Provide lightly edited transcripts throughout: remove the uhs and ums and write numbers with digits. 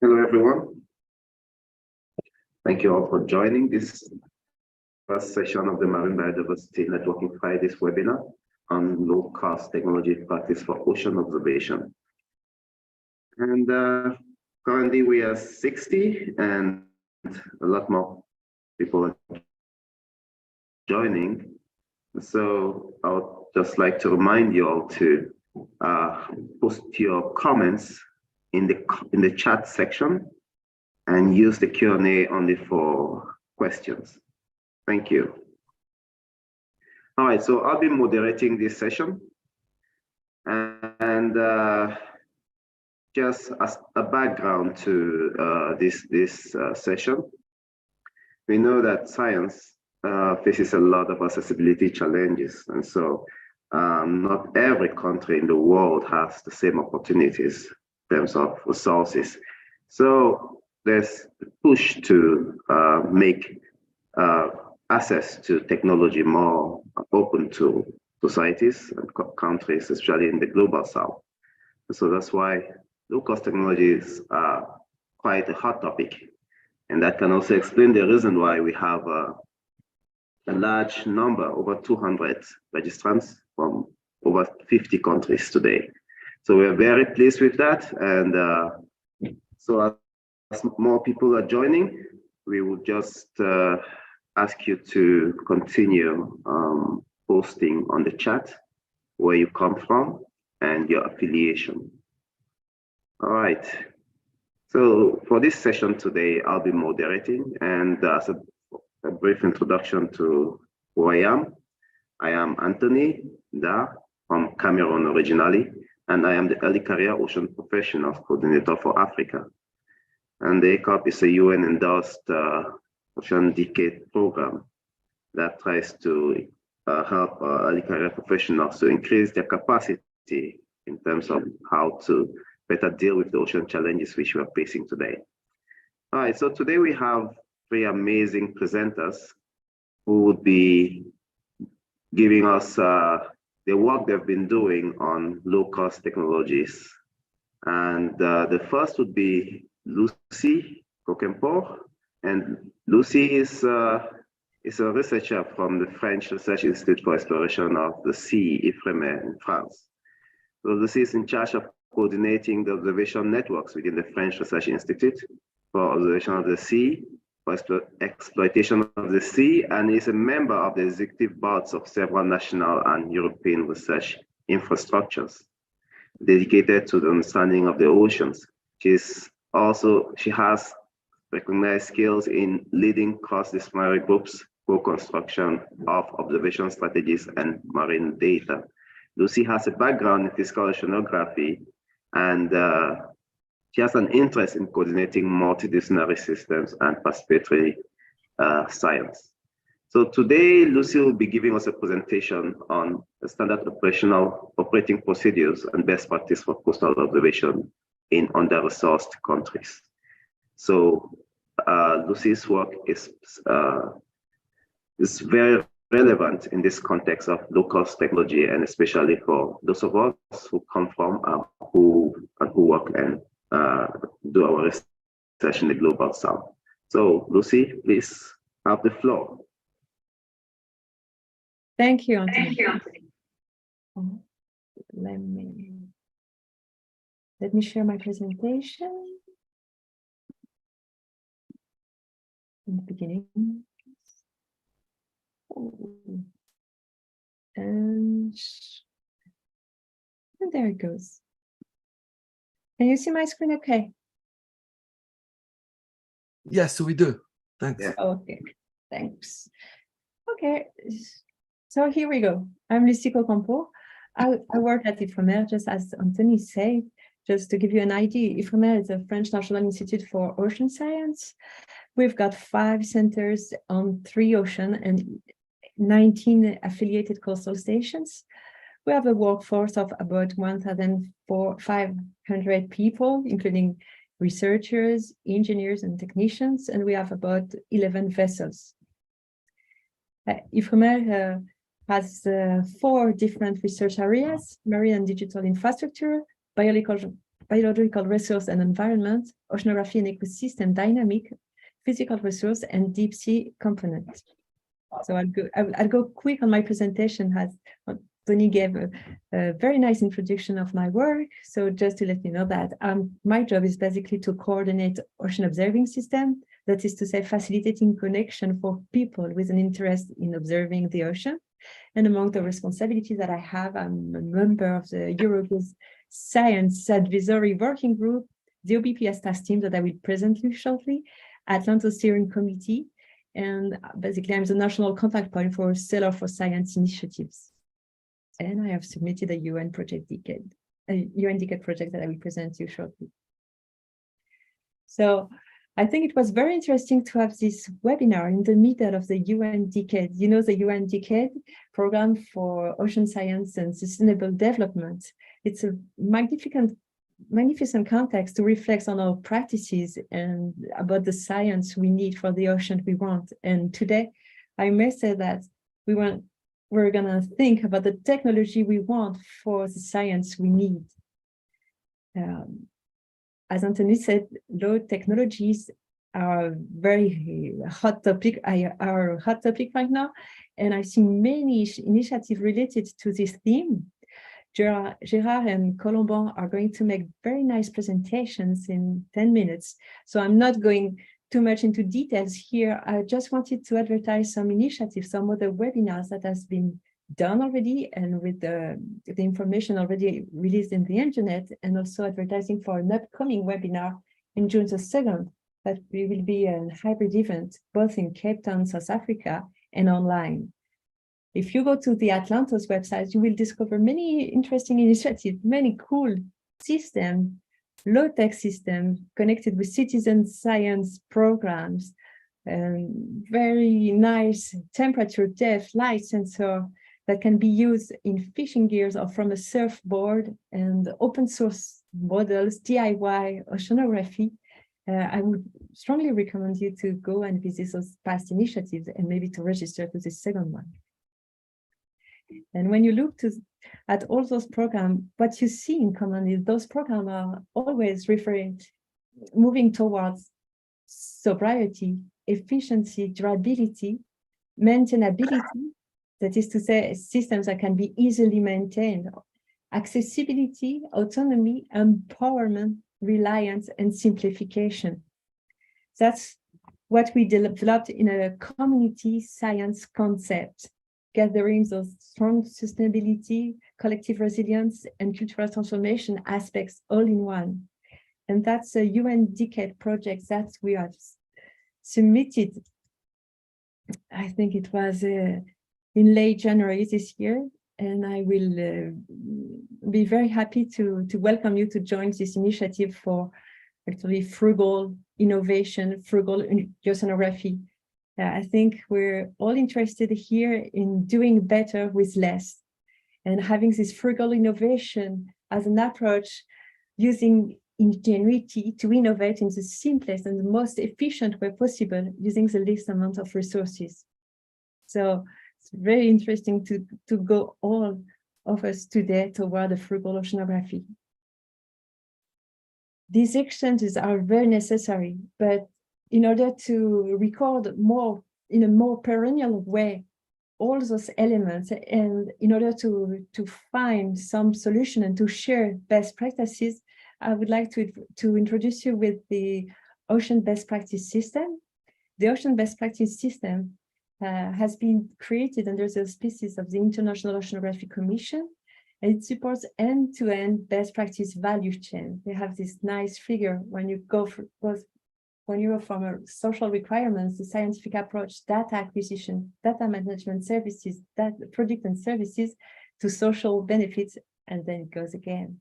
Hello, everyone. Thank you all for joining this first session of the Marine Biodiversity Networking Fridays webinar on low-cost technology practice for ocean observation. And currently we are 60 and a lot more people are joining. So I would just like to remind you all to post your comments in the chat section and use the Q&A only for questions. Thank you. All right, so I'll be moderating this session. And just as a background to this session, we know that science faces a lot of accessibility challenges. And so not every country in the world has the same opportunities in terms of resources. So there's a push to make access to technology more open to societies and countries, especially in the global south. So that's why low-cost technologies are quite a hot topic. And that can also explain the reason why we have a large number, over 200 registrants from over 50 countries today. So we're very pleased with that. And so as more people are joining, we will just ask you to continue posting on the chat where you come from and your affiliation. All right. So for this session today, I'll be moderating, and as a brief introduction to who I am Anthony Da from Cameroon originally, and I am the Early Career Ocean Professionals Coordinator for Africa. And the ECOP is a UN-endorsed ocean decade program that tries to help early career professionals to increase their capacity in terms of how to better deal with the ocean challenges which we are facing today. All right, so today we have three amazing presenters who would be giving us the work they've been doing on low-cost technologies. And the first would be Lucie Cocquempot. And Lucie is a researcher from the French Research Institute for Exploration of the Sea, IFREMER, in France. So Lucie is in charge of coordinating the observation networks within the French Research Institute for observation of the sea, for exploitation of the sea, and is a member of the executive boards of several national and European research infrastructures dedicated to the understanding of the oceans. She has recognized skills in leading cross-disciplinary groups, co-construction of observation strategies, and marine data. Lucie has a background in physical oceanography, and she has an interest in coordinating multidisciplinary systems and participatory science. So today, Lucie will be giving us a presentation on the standard operating procedures and best practice for coastal observation in under-resourced countries. So Lucie's work is very relevant in this context of low-cost technology, and especially for those of us who come from who work and do our research in the global south. So Lucie, please have the floor. Thank you, Anthony. Thank you, Anthony. Let me share my presentation in the beginning. And there it goes. Can you see my screen okay? Yes, we do. Thanks. Yeah. Okay, thanks. Okay, so here we go. I'm Lucie Cocquempot. I work at IFREMER, just as Anthony said. Just to give you an idea, IFREMER is a French National Institute for Ocean Science. We've got 5 centers on 3 oceans and 19 affiliated coastal stations. We have a workforce of about 1,500 people, including researchers, engineers, and technicians, and we have about 11 vessels. IFREMER has 4 different research areas: marine and digital infrastructure, biological biological resource and environment, oceanography and ecosystem dynamic, physical resource, and deep sea component. So I'll go quick on my presentation, as Tony gave a very nice introduction of my work. So just to let you know that my job is basically to coordinate ocean observing system, that is to say facilitating connection for people with an interest in observing the ocean. And among the responsibilities that I have, I'm a member of the Europe's Science Advisory Working Group, the OBPS Task Team that I will present you shortly, Atlantis Steering Committee, and basically I'm the national contact point for Stellar for Science initiatives. And I have submitted a UN decade project that I will present you shortly. So I think it was very interesting to have this webinar in the middle of the UN decade. You know, the UN decade program for ocean science and sustainable development. It's a magnificent context to reflect on our practices and about the science we need for the ocean we want. And today, I may say that we're going to think about the technology we want for the science we need. As Anthony said, low technologies are very hot topic right now, and I see many initiatives related to this theme. Gérard and Colomban are going to make very nice presentations in 10 minutes, so I'm not going too much into details here. I just wanted to advertise some initiatives, some other webinars that has been done already, and with the information already released in the internet, and also advertising for an upcoming webinar in June the 2nd, that will be a hybrid event, both in Cape Town, South Africa, and online. If you go to the Atlantis website, you will discover many interesting initiatives, many cool systems, low-tech systems connected with citizen science programs, and very nice temperature depth light sensor that can be used in fishing gears or from a surfboard, and open source models, DIY, oceanography. I would strongly recommend you to go and visit those past initiatives and maybe to register to the second one. And when you look at all those programs, what you see in common is those programs are always moving towards sobriety, efficiency, durability, maintainability, that is to say systems that can be easily maintained, accessibility, autonomy, empowerment, reliance, and simplification. That's what we developed in a community science concept, gathering those strong sustainability, collective resilience, and cultural transformation aspects all in one. And that's a UN decade project that we have submitted. I think it was in late January this year, and I will be very happy to welcome you to join this initiative for actually frugal innovation, frugal oceanography. I think we're all interested here in doing better with less, and having this frugal innovation as an approach, using ingenuity to innovate in the simplest and the most efficient way possible, using the least amount of resources. So it's very interesting to go all of us today toward a frugal oceanography. These exchanges are very necessary, but in order to record more in a more perennial way all those elements, and in order to find some solution and to share best practices, I would like to introduce you with the Ocean Best Practice System. The Ocean Best Practice System has been created under the auspices of the International Oceanography Commission, and it supports end-to-end best practice value chain. They have this nice figure when you go from a social requirements, the scientific approach, data acquisition, data management services, product and services, to social benefits, and then it goes again.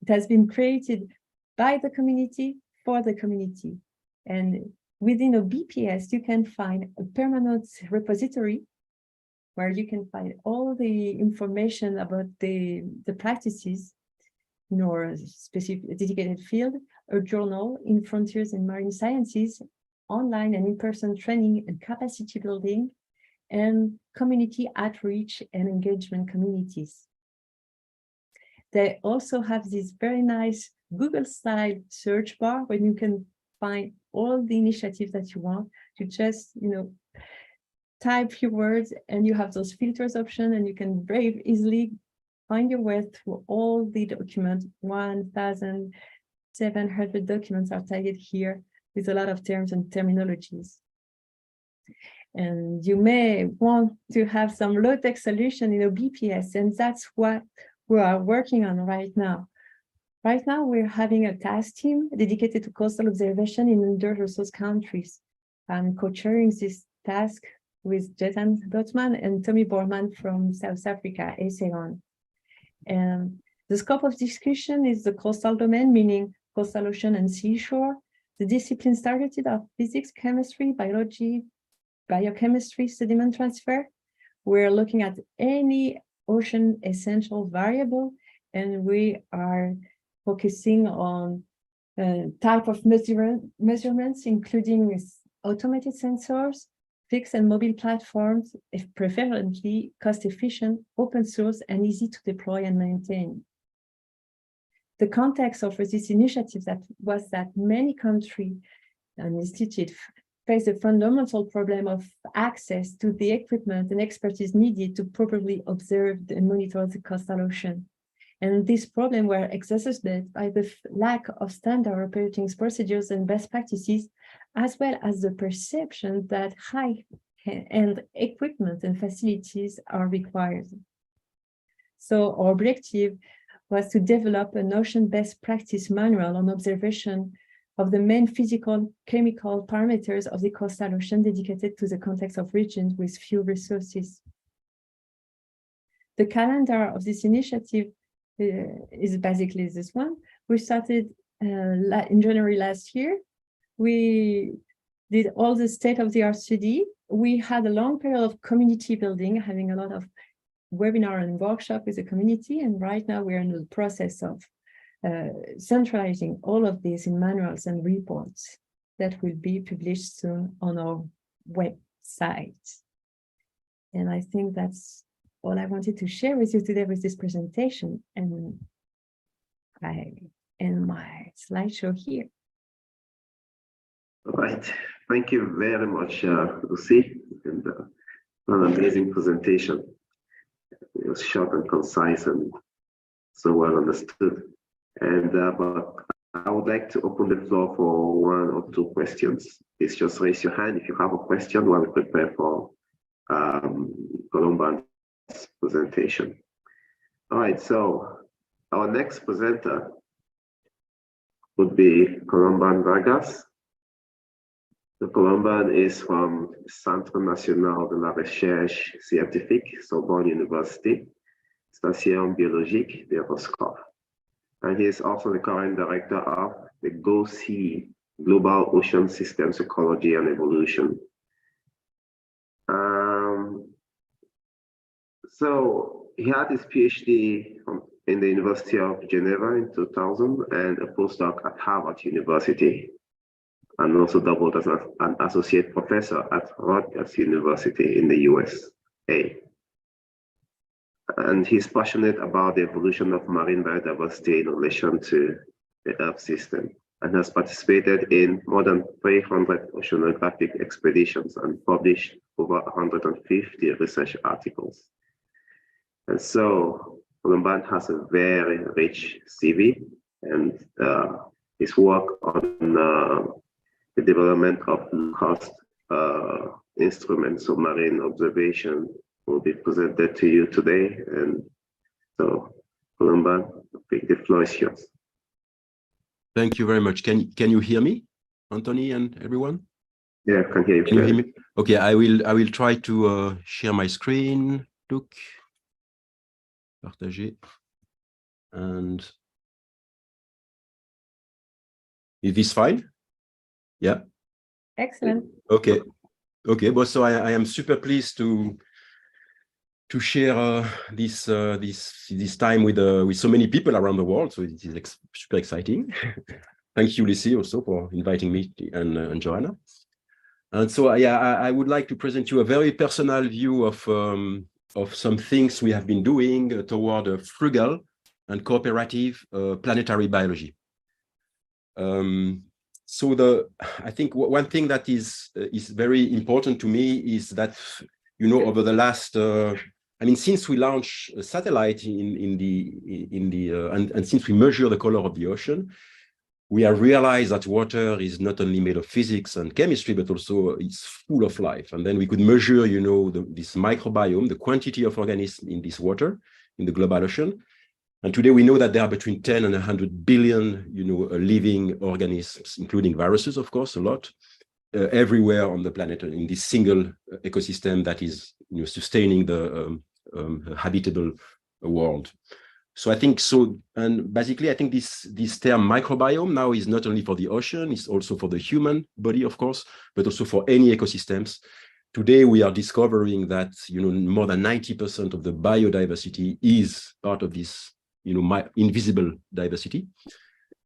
It has been created by the community for the community. And within OBPS, you can find a permanent repository where you can find all the information about the practices in your specific dedicated field, a journal in Frontiers in Marine Sciences, online and in-person training and capacity building, and community outreach and engagement communities. They also have this very nice Google style search bar where you can find all the initiatives that you want. You just, type few words and you have those filters option, and you can very easily find your way through all the documents. 1,700 documents are tagged here with a lot of terms and terminologies. And you may want to have some low-tech solution in OBPS, and that's what we are working on right now. Right now, we're having a task team dedicated to coastal observation in under-resourced countries. I'm co-chairing this task with Jetan Dotman and Tommy Borman from South Africa, ASEAN. And the scope of discussion is the coastal domain, meaning coastal ocean and seashore. The disciplines targeted are physics, chemistry, biology, biochemistry, sediment transfer. We're looking at any ocean essential variable, and we are focusing on type of measurements, including automated sensors, fixed and mobile platforms, if preferably cost-efficient, open source, and easy to deploy and maintain. The context of this initiative was that many countries and institutes face a fundamental problem of access to the equipment and expertise needed to properly observe and monitor the coastal ocean. And this problem were exacerbated by the lack of standard operating procedures and best practices, as well as the perception that high-end equipment and facilities are required. So our objective was to develop an ocean best practice manual on observation of the main physical, chemical parameters of the coastal ocean dedicated to the context of regions with few resources. The calendar of this initiative is basically this one. We started in January last year. We did all the state-of-the-art study. We had a long period of community building, having a lot of webinar and workshop with the community. And right now we're in the process of centralizing all of these in manuals and reports that will be published soon on our website. And I think that's all I wanted to share with you today with this presentation. And I end my slideshow here. All right. Thank you very much, Lucie, and an amazing presentation. It was short and concise and so well understood. And but I would like to open the floor for 1 or 2 questions. Please just raise your hand if you have a question while we prepare for Colomban's presentation. All right, so our next presenter would be Colomban Vargas. The Colomban is from Centre National de la Recherche Scientifique, Sorbonne University, Station Biologique de Roscoff. And he is also the current director of the GOSEE, Global Ocean Systems Ecology and Evolution. So he had his PhD in the University of Geneva in 2000 and a postdoc at Harvard University, and also doubled as an associate professor at Vargas University in the USA. And he's passionate about the evolution of marine biodiversity in relation to the Earth system, and has participated in more than 300 oceanographic expeditions and published over 150 research articles. And so Colomban has a very rich CV, and his work on the development of low-cost instruments of marine observation will be presented to you today. And so, Colomban, the floor is yours. Thank you very much. Can you hear me, Anthony and everyone? Yeah, I can hear you. Can you hear me? Okay, I will try to share my screen. Look, partager, and is this fine? Yeah. Excellent. Okay. Okay. But so I am super pleased to share this time with so many people around the world. So it is super exciting. Thank you, Lucie, also for inviting me and Joanna. And so I would like to present you a very personal view of some things we have been doing toward a frugal and cooperative planetary biology. I think one thing that is very important to me is that, you know, over the last, I mean, since we launched a satellite and since we measure the color of the ocean, we have realized that water is not only made of physics and chemistry, but also it's full of life. And then we could measure, you know, this microbiome, the quantity of organisms in this water, in the global ocean. And today we know that there are between 10 and 100 billion, you know, living organisms, including viruses, of course, a lot, everywhere on the planet in this single ecosystem that is, you know, sustaining the habitable world. So I think so, and basically I think this term microbiome now is not only for the ocean, it's also for the human body, of course, but also for any ecosystems. Today we are discovering that, you know, more than 90% of the biodiversity is part of this, you know, invisible diversity.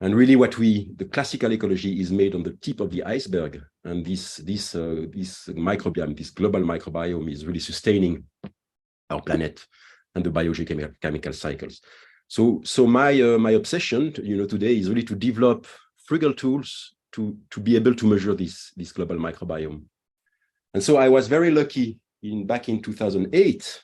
And really the classical ecology is made on the tip of the iceberg. And this microbiome, this global microbiome is really sustaining our planet and the biogeochemical cycles. So my obsession, you know, today is really to develop frugal tools to be able to measure this global microbiome. And so I was very lucky back in 2008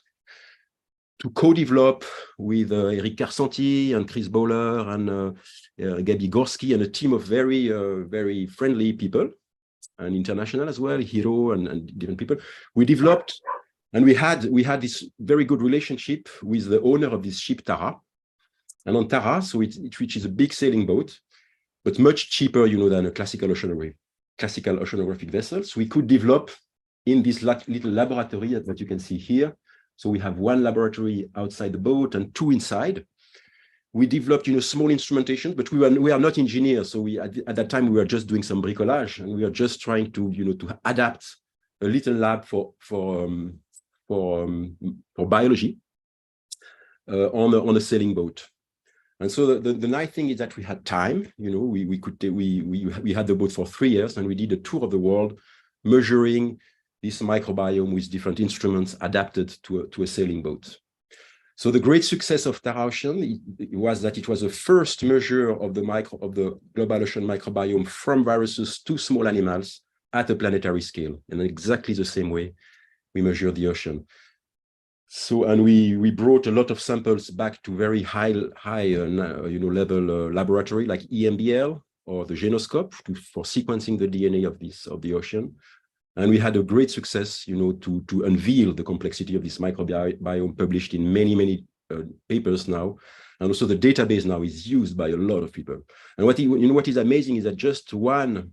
to co-develop with Eric Carsanti and Chris Bowler and Gabi Gorski and a team of very, very friendly people and international as well, Hiro and different people. We developed, and we had this very good relationship with the owner of this ship, Tara. And on Tara, so which is a big sailing boat, but much cheaper, you know, than a classical oceanographic vessels. We could develop in this little laboratory that you can see here. So we have one laboratory outside the boat and two inside. We developed, you know, small instrumentation, but we are not engineers. So at that time we were just doing some bricolage, and we are just trying to, you know, to adapt a little lab for biology on a sailing boat. And so the nice thing is that we had time. You know, we had the boat for 3 years, and we did a tour of the world measuring this microbiome with different instruments adapted to a sailing boat. So the great success of Tara Ocean was that it was the first measure of the global ocean microbiome from viruses to small animals at a planetary scale, in exactly the same way we measure the ocean. So, and we brought a lot of samples back to very high you know, level laboratory like EMBL or the Genoscope for sequencing the DNA of the ocean. And we had a great success, you know, to unveil the complexity of this microbiome, published in many papers now. And also the database now is used by a lot of people. And what is amazing is that just one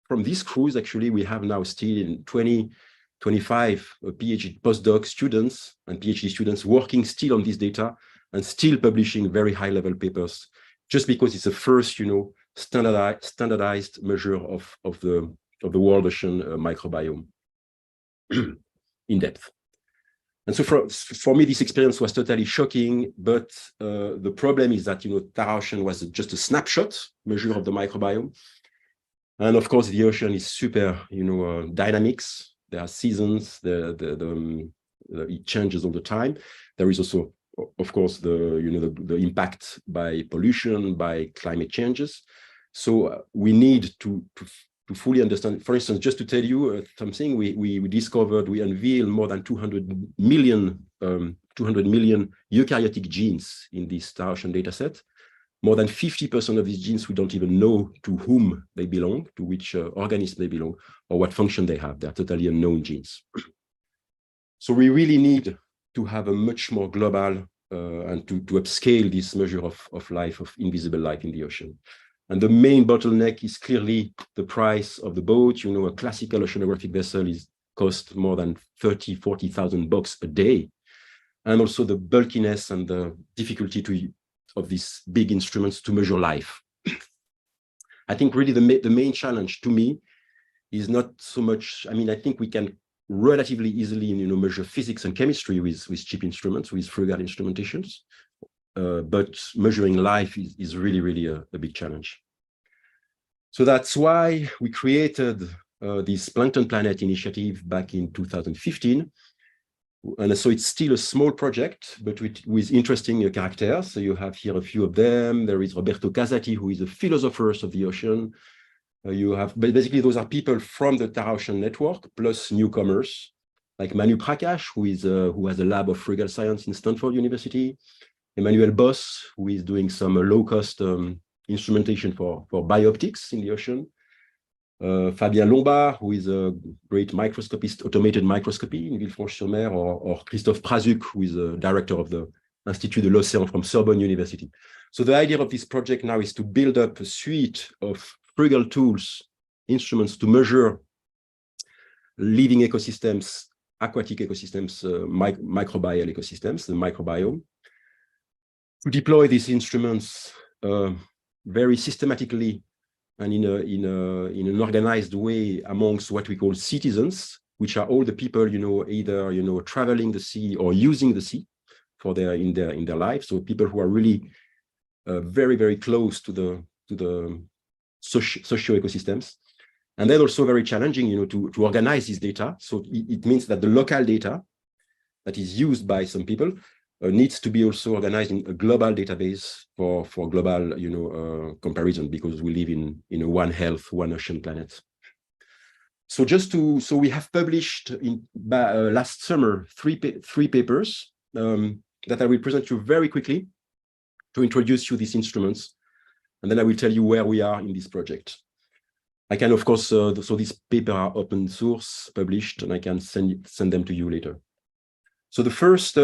from this cruise, actually, we have now still 25 PhD postdoc students and PhD students working still on this data and still publishing very high level papers, just because it's a first, you know, standardized measure of the world ocean microbiome in depth. And so for me, this experience was totally shocking, but the problem is that, you know, Tara Ocean was just a snapshot measure of the microbiome. And of course, the ocean is super, you know, dynamics. There are seasons, it changes all the time. There is also, of course, the impact by pollution, by climate changes. So we need to fully understand. For instance, just to tell you something, we discovered, we unveiled more than 200 million eukaryotic genes in this Tara Ocean data set. More than 50% of these genes we don't even know to whom they belong, to which organism they belong, or what function they have. They're totally unknown genes. So we really need to have a much more global and to upscale this measure of life, of invisible life in the ocean. And the main bottleneck is clearly the price of the boat. You know, a classical oceanographic vessel costs more than 30,000, 40,000 bucks a day. And also the bulkiness and the difficulty of these big instruments to measure life. I think really the main challenge to me is not so much, I mean, I think we can relatively easily, you know, measure physics and chemistry with cheap instruments, with frugal instrumentations. But measuring life is really a big challenge. So that's why we created this Plankton Planet initiative back in 2015 And so it's still a small project, but with interesting characters. So you have here a few of them. There is Roberto Casati, who is a philosopher of the ocean. You have, but basically those are people from the Tara Ocean Network, plus newcomers, like Manu Prakash, who has a lab of frugal science in Stanford University. Emmanuel Boss, who is doing some low-cost instrumentation for bioptics in the ocean. Fabien Lombard, who is a great microscopist, automated microscopy in Villefranche-sur-Mer, or Christophe Prazuc, who is a director of the Institut de l'Océan from Sorbonne University. So the idea of this project now is to build up a suite of frugal tools, instruments to measure living ecosystems, aquatic ecosystems, microbial ecosystems, the microbiome. To deploy these instruments very systematically and in an organized way amongst what we call citizens, which are all the people, either traveling the sea or using the sea for in their lives. So people who are really very, very close to the socio ecosystems. And then also very challenging, to organize this data. So it means that the local data that is used by some people needs to be also organized in a global database for global, comparison, because we live in a one health, one ocean planet. So so we have published last summer three papers that I will present you very quickly to introduce you these instruments, and then I will tell you where we are in this project. I can, of course, so these papers are open source, published, and I can send them to you later. So the first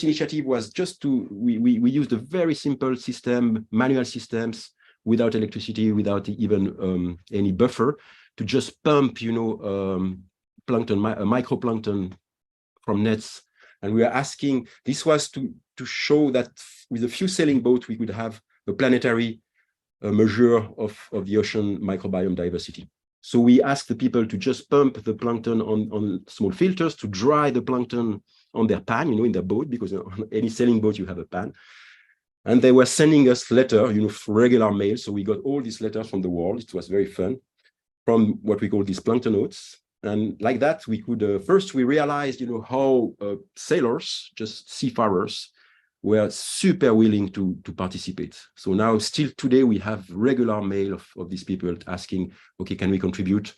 initiative was just we used a very simple system, manual systems, without electricity, without even any buffer, to just pump, plankton, microplankton from nets. And we were asking, this was to show that with a few sailing boats, we could have a planetary measure of the ocean microbiome diversity. So we asked the people to just pump the plankton on small filters to dry the plankton on their pan, in their boat, because on any sailing boat, you have a pan. And they were sending us letters, regular mail. So we got all these letters from the world. It was very fun, from what we call these planktonauts. And like that, we could, first we realized, how sailors, just seafarers, were super willing to participate. So now still today, we have regular mail of these people asking, okay, can we contribute?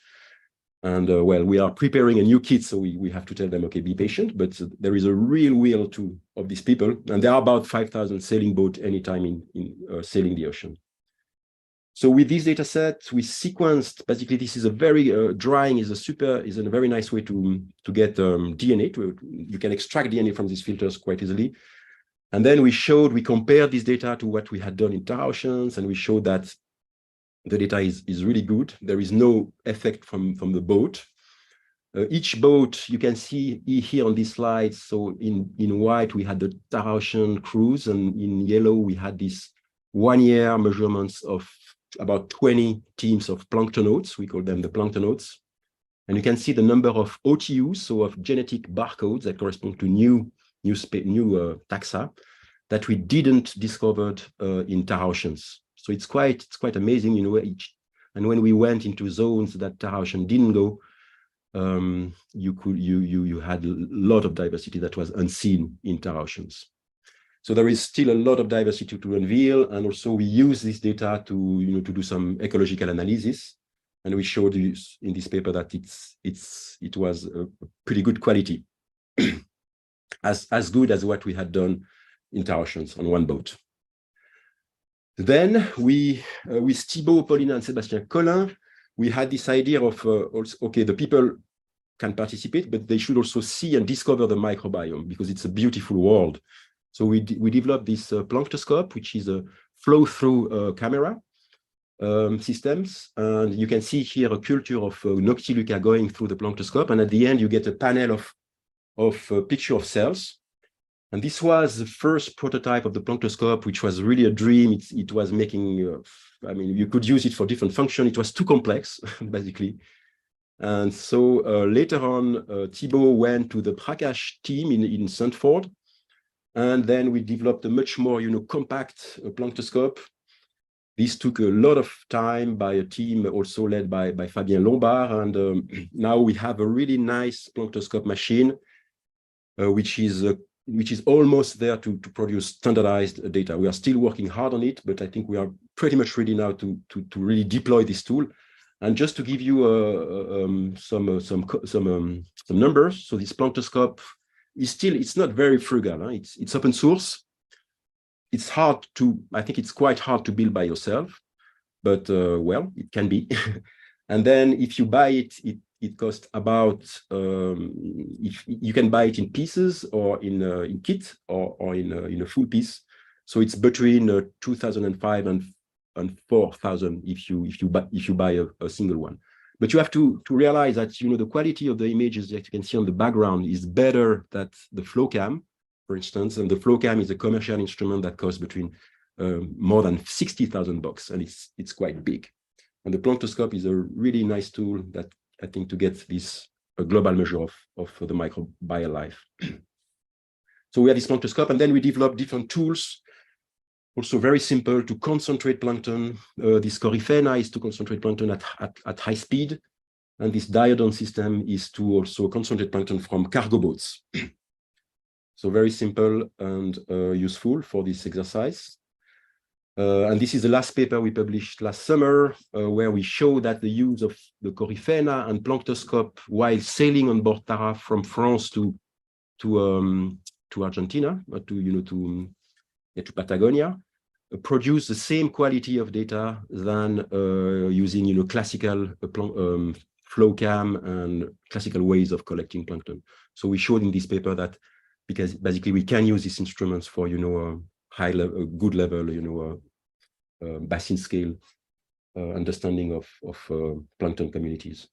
And well, we are preparing a new kit, so we have to tell them, okay, be patient, but there is a real will of these people. And there are about 5,000 sailing boats anytime in sailing the ocean. So with this data set, we sequenced, basically this is a very, drying is a very nice way to get DNA. You can extract DNA from these filters quite easily. And then we compared this data to what we had done in Tara Oceans, and we showed that the data is really good. There is no effect from the boat. Each boat, you can see here on this slide, so in white, we had the Tara Ocean cruise, and in yellow, we had this 1 year measurements of about 20 teams of planktonauts. We call them the planktonauts. And you can see the number of OTUs, so of genetic barcodes that correspond to new taxa that we didn't discover in Tara Oceans. So it's quite amazing, and when we went into zones that Tara Ocean didn't go, you had a lot of diversity that was unseen in Tara Oceans. So there is still a lot of diversity to unveil, and also we use this data to do some ecological analysis, and we showed you in this paper that it was a pretty good quality, as good as what we had done in Tara Oceans on one boat. Then with Thibaut, Paulina, and Sébastien Collin, we had this idea of, okay, the people can participate, but they should also see and discover the microbiome, because it's a beautiful world. So we developed this planktoscope, which is a flow-through camera systems. And you can see here a culture of Noctiluca going through the planktoscope. And at the end, you get a panel of a picture of cells. And this was the first prototype of the planktoscope, which was really a dream. It was making, you could use it for different functions. It was too complex, basically. And so later on, Thibaut went to the Prakash team in Stanford. And then we developed a much more, compact planktoscope. This took a lot of time by a team also led by Fabien Lombard. And now we have a really nice planktoscope machine which is almost there to produce standardized data. We are still working hard on it, but I think we are pretty much ready now to really deploy this tool. And just to give you some numbers, so this plantoscope is still, it's not very frugal. Huh? It's open source. It's hard to, I think it's quite hard to build by yourself, but well, it can be. And then if you buy it, it costs about, if you can buy it in pieces or in kit or in a full piece. So it's between 2,005 and 4,000 if you buy a single one. But you have to realize that the quality of the images that you can see on the background is better than the flow cam, for instance. And the flow cam is a commercial instrument that costs between more than 60,000 bucks, and it's quite big. And the plantoscope is a really nice tool that I think to get this a global measure of the microbial life. So we have this plantoscope, and then we develop different tools, also very simple, to concentrate plankton. This Coryphena is to concentrate plankton at high speed, and this diodon system is to also concentrate plankton from cargo boats. So very simple and useful for this exercise. And this is the last paper we published last summer, where we show that the use of the Coryphena and plantoscope while sailing on board Tara from France to Argentina, to Patagonia, produce the same quality of data than using classical flow cam and classical ways of collecting plankton. So we showed in this paper that because basically we can use these instruments for high level, good level, basin scale understanding of plankton communities.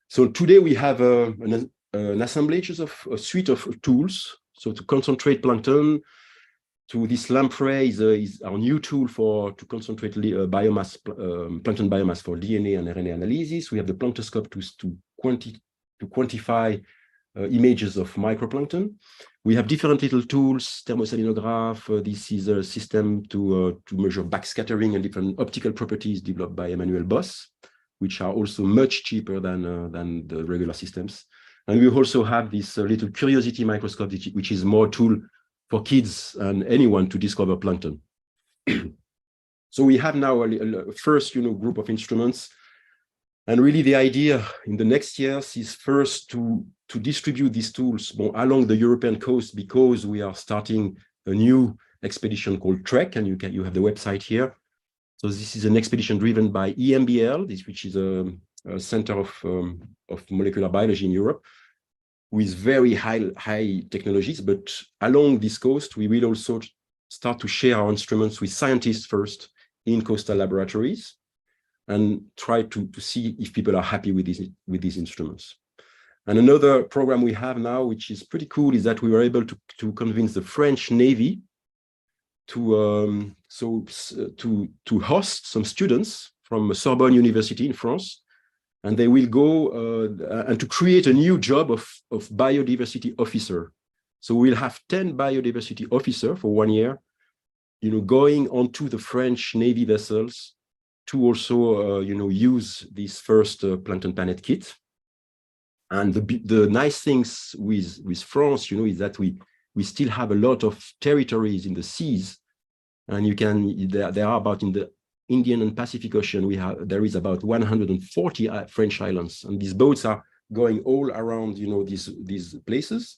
So today we have an assemblage of a suite of tools. So to concentrate plankton, to this lamprey is our new tool to concentrate biomass, plankton biomass for DNA and RNA analysis. We have the plantoscope to quantify images of microplankton. We have different little tools, thermosalinograph. This is a system to measure backscattering and different optical properties developed by Emmanuel Boss, which are also much cheaper than the regular systems. And we also have this little curiosity microscope, which is more tool for kids and anyone to discover plankton. So we have now a first group of instruments. And really the idea in the next years is first to distribute these tools along the European coast, because we are starting a new expedition called Trek, and you have the website here. So this is an expedition driven by EMBL, which is a center of molecular biology in Europe, with very high technologies. But along this coast, we will also start to share our instruments with scientists first in coastal laboratories, and try to see if people are happy with these instruments. And another program we have now, which is pretty cool, is that we were able to convince the French Navy to host some students from Sorbonne University in France, and they will go and to create a new job of biodiversity officer. So we'll have 10 biodiversity officers for 1 year, going onto the French Navy vessels to also, use this first plankton planet kit. And the nice things with France, is that we still have a lot of territories in the seas, and there are about in the Indian and Pacific Ocean, there is about 140 French islands, and these boats are going all around, these places.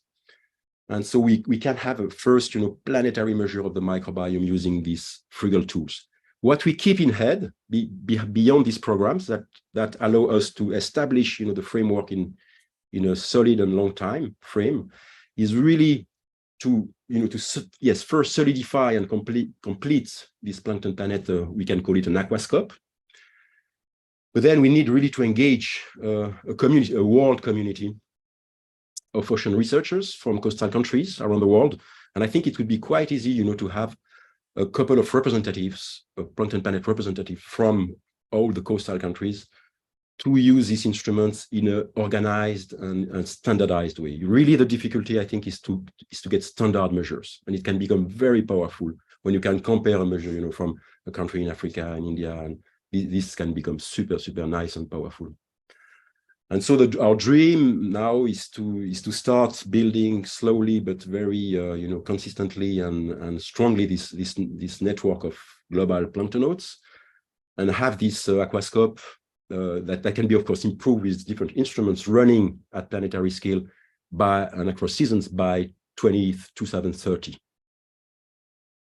And so we can have a first, planetary measure of the microbiome using these frugal tools. What we keep in head beyond these programs that allow us to establish, the framework in a solid and long time frame is really to first solidify and complete this plankton planet. We can call it an aquascope. But then we need really to engage a world community of ocean researchers from coastal countries around the world. And I think it would be quite easy, to have a couple of representatives, plankton planet representatives from all the coastal countries to use these instruments in an organized and standardized way. Really, the difficulty, I think, is to get standard measures, and it can become very powerful when you can compare a measure, from a country in Africa and India, and this can become super, super nice and powerful. And so our dream now is to start building slowly but very consistently and strongly this network of global planktonauts, and have this aquascope that can be, of course, improved with different instruments running at planetary scale and across seasons by 2030.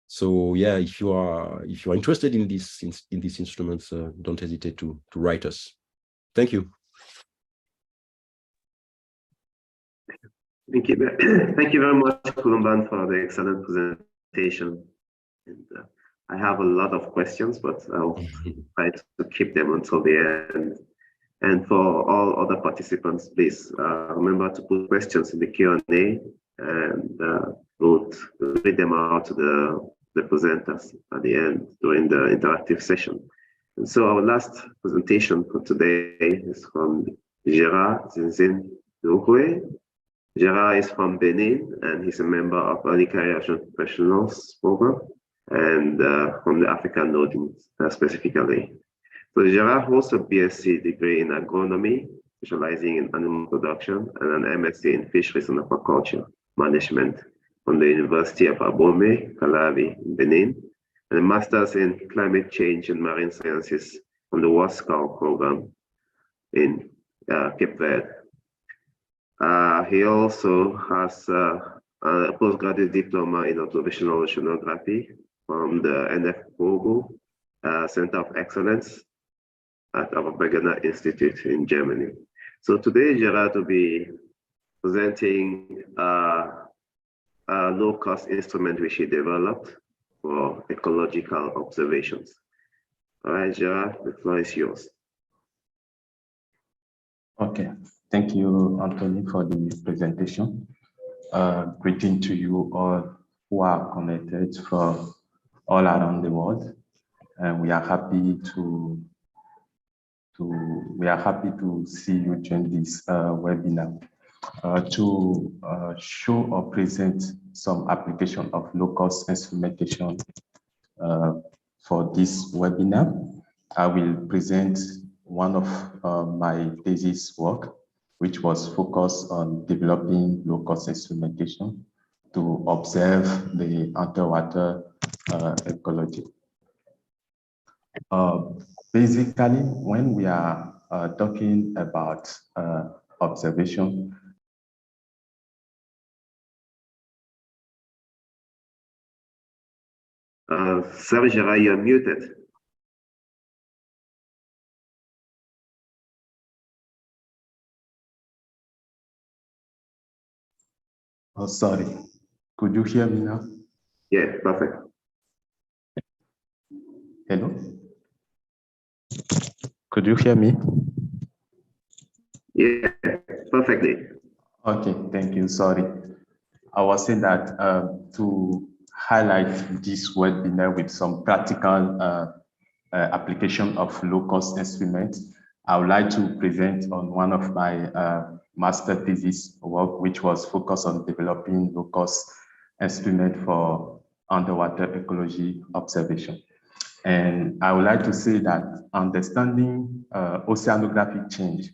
So yeah, if you are interested in these instruments, don't hesitate to write us. Thank you. Thank you. Thank you very much, Colomban, for the excellent presentation. And I have a lot of questions, but I'll try to keep them until the end. And for all other participants, please remember to put questions in the Q&A, and we'll read them out to the presenters at the end during the interactive session. And so our last presentation for today is from Gérard Zinzindohoué. Gérard is from Benin, and he's a member of Early Career Professionals program, and from the African Node specifically. So Gérard holds a BSc degree in agronomy, specializing in animal production, and an MSc in fisheries and aquaculture management from the University of Abomey, Calavi, in Benin, and a master's in climate change and marine sciences from the WASCAL program in Cape Verde. He also has a postgraduate diploma in observational oceanography from the NF Center of Excellence at our Wegener Institute in Germany. So today, Gérard will be presenting a low-cost instrument which he developed for ecological observations. All right, Gérard, the floor is yours. Okay, thank you, Anthony, for the presentation. Greeting to you all who are connected from all around the world, and we are happy to see you join this webinar to show or present some application of low-cost instrumentation. For this webinar, I will present one of my thesis work, which was focused on developing low-cost instrumentation to observe the underwater ecology. Basically, when we are talking about observation, Sorry, Gérard, you're muted. Oh, sorry. Could you hear me now? Yeah, perfect. Hello? Could you hear me? Yeah, perfectly. Okay, thank you. Sorry. I was saying that to highlight this webinar with some practical application of low-cost instruments, I would like to present on one of my master thesis work, which was focused on developing low-cost instrument for underwater ecology observation. And I would like to say that understanding oceanographic change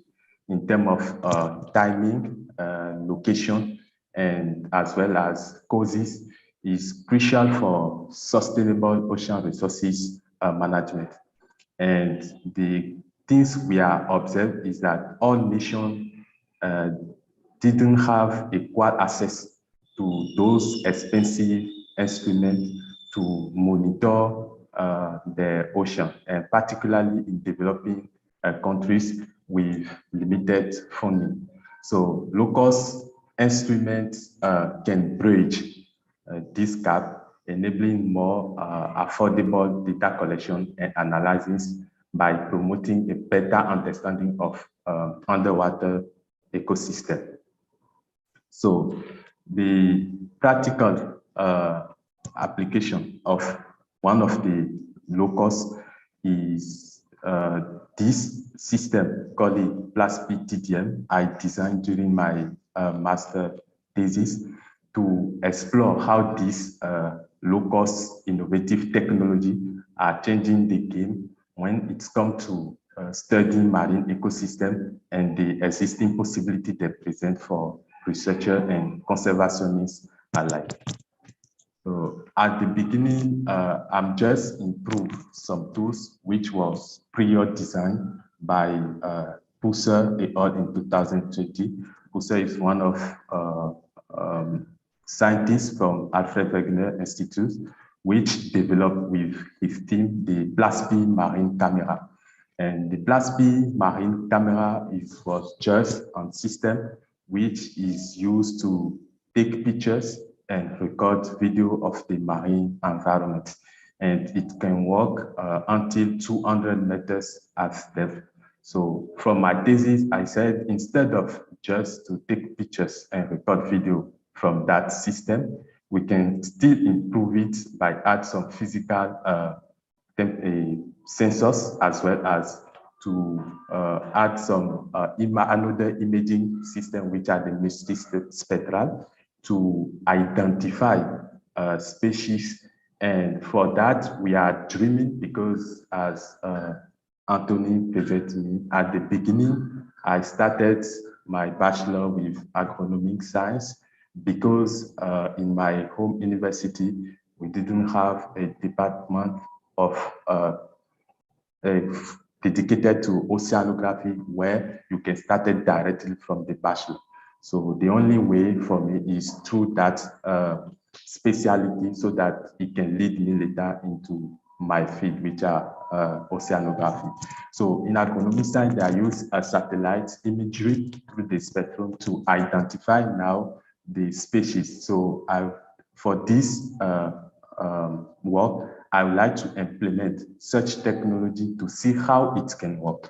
in terms of timing, location, and as well as causes is crucial for sustainable ocean resources management. And the things we are observed is that all nations didn't have equal access to those expensive instruments to monitor the ocean, and particularly in developing countries with limited funding. So low-cost instruments can bridge this gap, enabling more affordable data collection and analysis by promoting a better understanding of underwater ecosystem. So the practical application of one of the low-cost is this system called the Plaspeed TDM I designed during my master thesis to explore how these low-cost innovative technology are changing the game when it's come to study marine ecosystem and the existing possibility they present for researchers and conservationists alike. So at the beginning, I'm just improved some tools which was prior designed by Pusser et al. In 2020. Pusser is one of scientists from Alfred Wegener Institute, which developed with his team the BLASP marine camera. And the BLASP marine camera was just a system which is used to take pictures and record video of the marine environment. And it can work until 200 meters at depth. So from my thesis, I said, instead of just to take pictures and record video from that system, we can still improve it by add some physical sensors, as well as to add some another imaging system, which are the multispectral, to identify species. And for that, we are dreaming, because as Anthony presented me at the beginning, I started my bachelor with agronomic science, because in my home university, we didn't have a department of dedicated to oceanography, where you can start it directly from the bachelor. So the only way for me is through that specialty, so that it can lead me later into my field, which are oceanography. So in agronomic science, they use a satellite imagery through the spectrum to identify now the species. So for this work, I would like to implement such technology to see how it can work.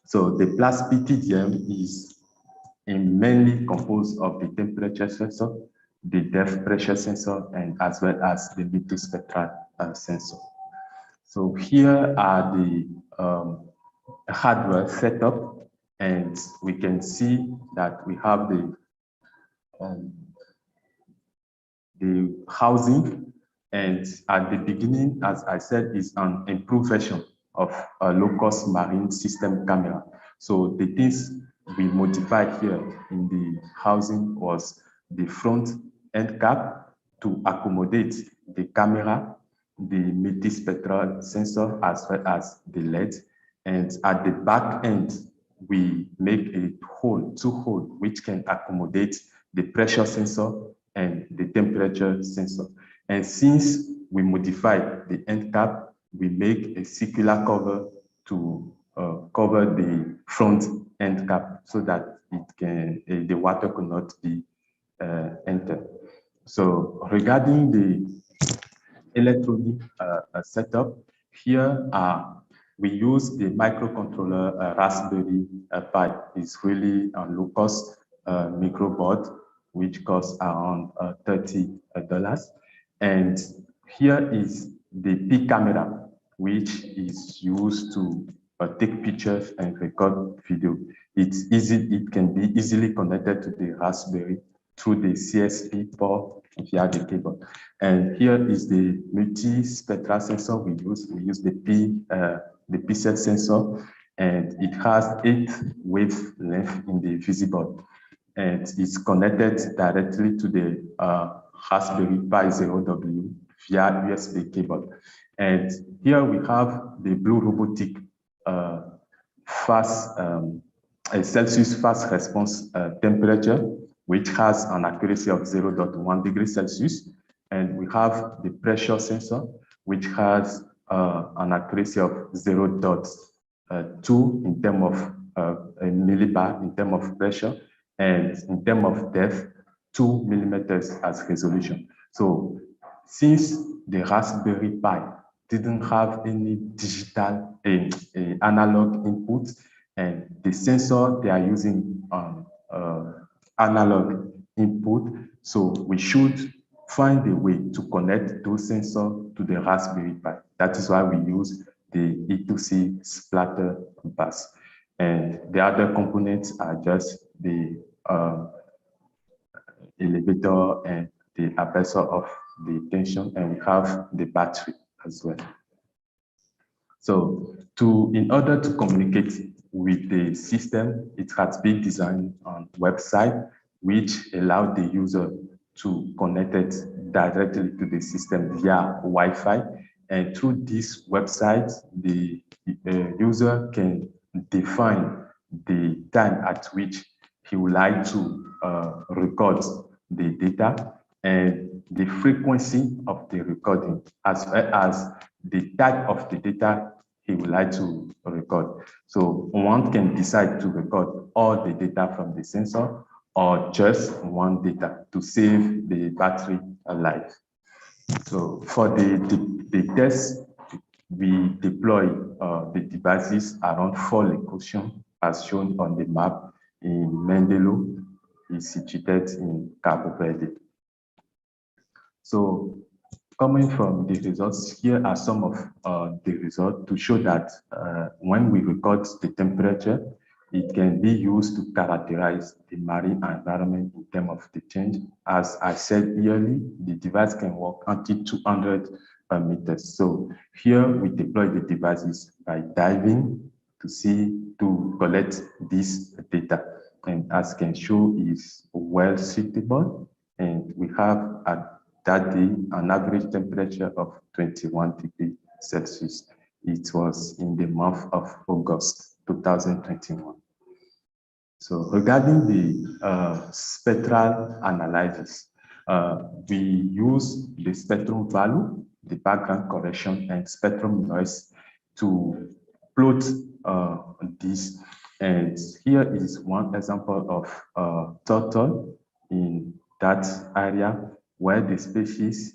So the BLASP TDM is mainly composed of the temperature sensor, the depth pressure sensor, and as well as the multispectral sensor. So here are the hardware setup, and we can see that we have the housing, and at the beginning, as I said, is an improved version of a low-cost marine system camera. So the things we modified here in the housing was the front end cap to accommodate the camera, the multispectral sensor, as well as the LED. And at the back end, we make a hole, two holes, which can accommodate the pressure sensor and the temperature sensor. And since we modified the end cap, we make a circular cover to cover the front end cap, so that it can the water could not be entered. So regarding the electronic setup, here we use the microcontroller Raspberry Pi. It's really a low-cost microboard, which costs around $30. And here is the P camera, which is used to take pictures and record video. It's easy; it can be easily connected to the Raspberry through the CSP port via the cable. And here is the multispectral sensor we use. We use the pixel sensor, and it has 8 wavelengths in the visible, and it's connected directly to the Raspberry Pi 0W via USB cable. And here we have the Blue Robotic a Celsius fast response temperature, which has an accuracy of 0.1 degrees Celsius. And we have the pressure sensor, which has an accuracy of 0.2 in terms of a millibar in terms of pressure, and in terms of depth, 2 millimeters as resolution. So since the Raspberry Pi didn't have any digital analog input, and the sensor they are using analog input, so we should find a way to connect those sensors to the Raspberry Pi. That is why we use the E2C splatter bus. And the other components are just the elevator and the aperture of the tension, and we have the battery as well. So in order to communicate with the system, it has been designed on website, which allow the user to connect it directly to the system via Wi-Fi. And through this website, the user can define the time at which he would like to record the data and the frequency of the recording, as well as the type of the data he would like to record. So one can decide to record all the data from the sensor or just one data to save the battery life. So for the test, we deploy the devices around 4 locations as shown on the map in Mendelo, is situated in Cabo Verde. So coming from the results, here are some of the results to show that when we record the temperature, it can be used to characterize the marine environment in terms of the change. As I said earlier, the device can work until 200 meters. So here we deploy the devices by diving to collect this data. And as can show, is well suitable. And we have at that day an average temperature of 21 degrees Celsius. It was in the month of August 2021. So regarding the spectral analysis, we use the spectrum value, the background correction, and spectrum noise to plot this. And here is one example of turtle in that area where the species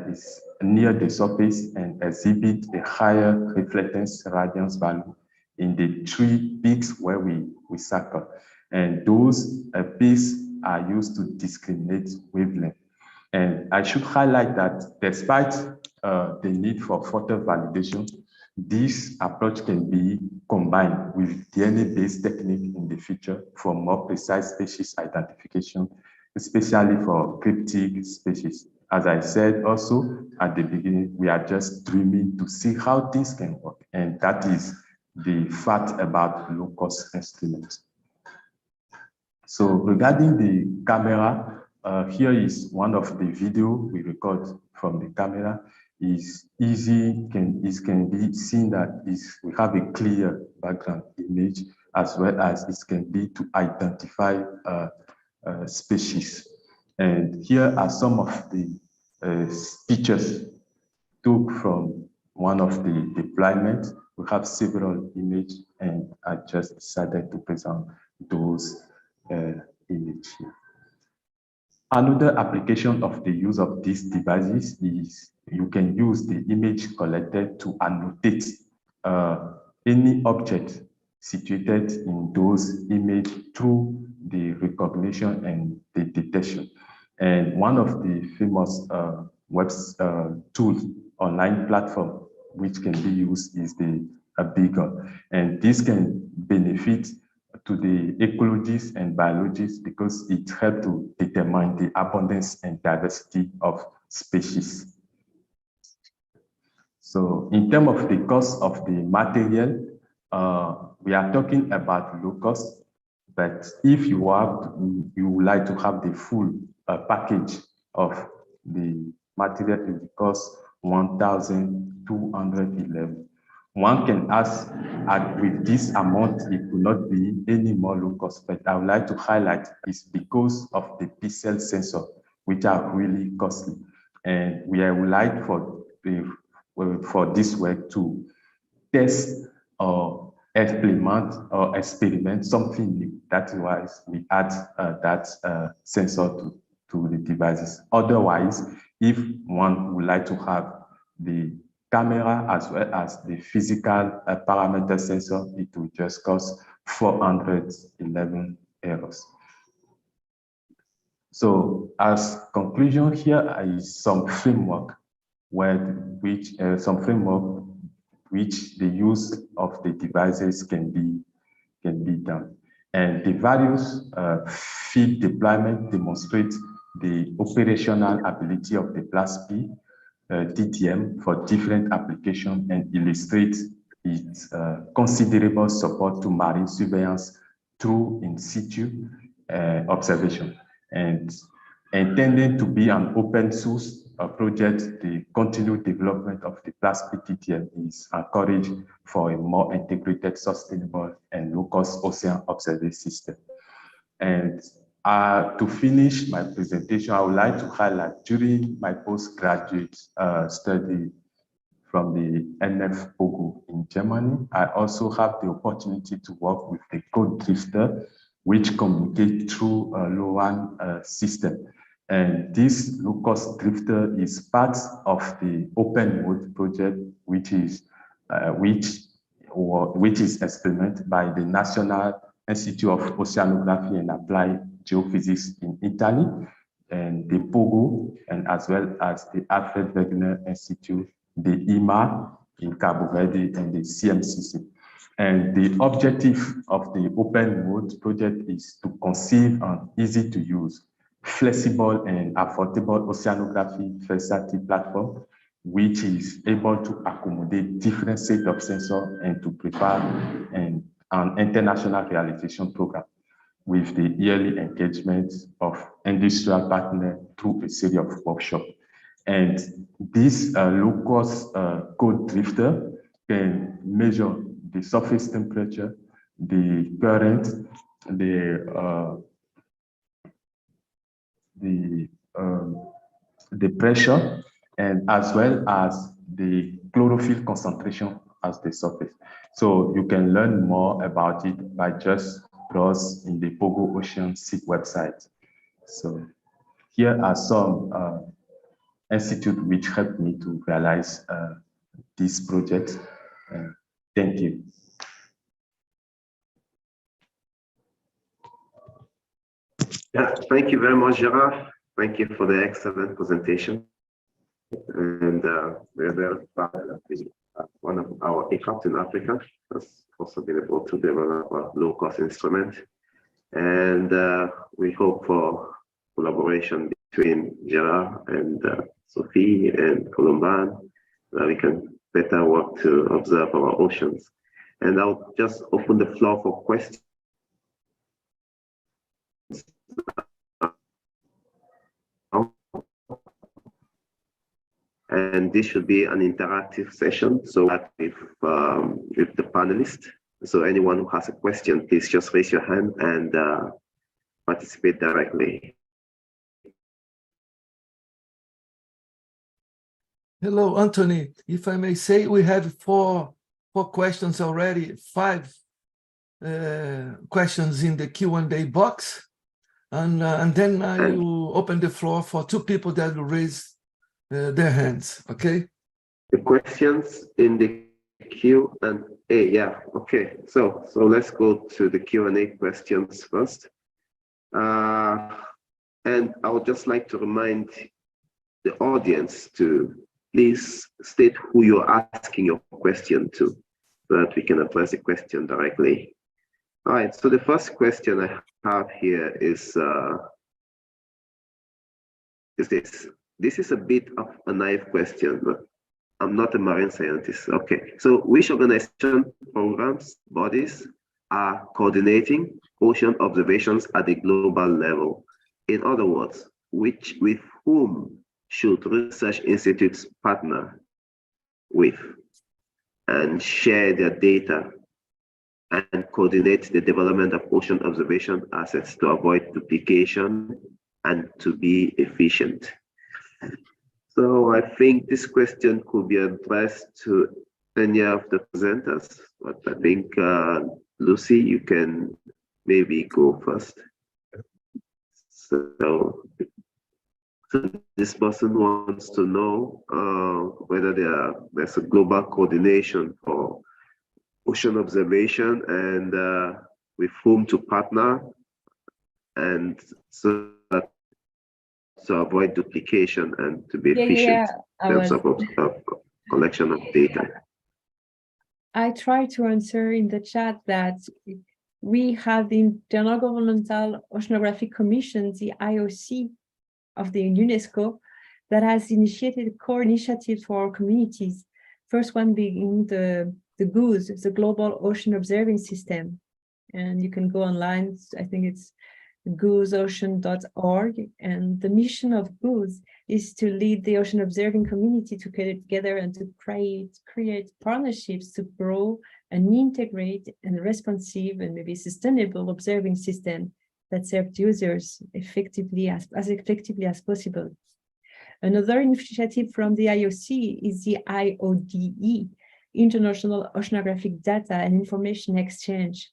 is near the surface and exhibit a higher reflectance radiance value in the 3 peaks where we circle. And those peaks are used to discriminate wavelength. And I should highlight that despite the need for further validation, this approach can be combined with DNA-based technique in the future for more precise species identification, especially for cryptic species. As I said also at the beginning, we are just dreaming to see how things can work. And that is the fact about low-cost instruments. So regarding the camera, here is one of the video we record from the camera. Is easy, can be seen that we have a clear background image, as well as it can be to identify species. And here are some of the pictures took from one of the deployments. We have several images, and I just decided to present those images here. Another application of the use of these devices is you can use the image collected to annotate any object situated in those images through the recognition and the detection. And one of the famous web tools, online platform, which can be used is the Beagle. And this can benefit to the ecologists and biologists because it helps to determine the abundance and diversity of species. So in terms of the cost of the material, we are talking about low cost, but if you would like to have the full package of the material, it will cost 1,211. One can ask, with this amount, it will not be any more low cost, but I would like to highlight it's because of the pixel sensor, which are really costly. And we would like for this work to test or implement or experiment something new. That's why we add that sensor to the devices. Otherwise, if one would like to have the camera as well as the physical parameter sensor, it will just cost 411 euros. So as conclusion, here is some framework which the use of the devices can be done. And the various field deployment demonstrate the operational ability of the PLASP TTM for different applications and illustrates its considerable support to marine surveillance through in situ observation. And intended to be an open source project, the continued development of the plastic TTM is encouraged for a more integrated, sustainable, and low-cost ocean observation system. And to finish my presentation, I would like to highlight during my postgraduate study from the NF Pogo in Germany, I also have the opportunity to work with the code drifter, which communicate through a LoRaWAN system. And this low-cost drifter is part of the Open Mode project, which is implemented by the National Institute of Oceanography and Applied Geophysics in Italy, and the POGO, and as well as the Alfred Wegener Institute, the IMA in Cabo Verde, and the CMCC. And the objective of the Open Mode project is to conceive an easy-to-use, flexible, and affordable oceanography facility platform, which is able to accommodate different set of sensors and to prepare an international realization program with the yearly engagement of industrial partners through a series of workshops. And this low-cost code drifter can measure the surface temperature, the current, the pressure, and as well as the chlorophyll concentration at the surface. So you can learn more about it by just browse in the Pogo Ocean SIG website. So here are some institutes which helped me to realize this project. Thank you. Yeah, thank you very much, Gérard. Thank you for the excellent presentation. And we're very proud that one of our ECOPs in Africa has also been able to develop a low-cost instrument. And we hope for collaboration between Gérard and Sophie and Colomban, that we can better work to observe our oceans. And I'll just open the floor for questions. And this should be an interactive session, so that with the panelists. So anyone who has a question, please just raise your hand and participate directly. Hello, Anthony. If I may say, we have four questions already, 5 questions in the Q&A box. And then I will open the floor for 2 people that will raise their hands, okay? The questions in the Q&A, yeah, okay. So let's go to the Q&A questions first. And I would just like to remind the audience to please state who you're asking your question to, so that we can address the question directly. All right, so the first question I have here is this. This is a bit of a naive question, but I'm not a marine scientist. Okay, so which organization, programs, bodies are coordinating ocean observations at the global level? In other words, with whom should research institutes partner with and share their data and coordinate the development of ocean observation assets to avoid duplication and to be efficient? So I think this question could be addressed to any of the presenters, but I think Lucie, you can maybe go first. So this person wants to know whether there's a global coordination for ocean observation and with whom to partner, and so that to avoid duplication and to be efficient in terms of collection of data. I try to answer in the chat that we have the Intergovernmental Oceanographic Commission, the IOC of the UNESCO, that has initiated core initiatives for our communities. First one being the GOOS, the Global Ocean Observing System. And you can go online, I think it's goosocean.org. And the mission of GOOS is to lead the ocean observing community to get together and to create partnerships to grow an integrate and responsive and maybe sustainable observing system that serves users effectively as effectively as possible. Another initiative from the IOC is the IODE, International Oceanographic Data and Information Exchange.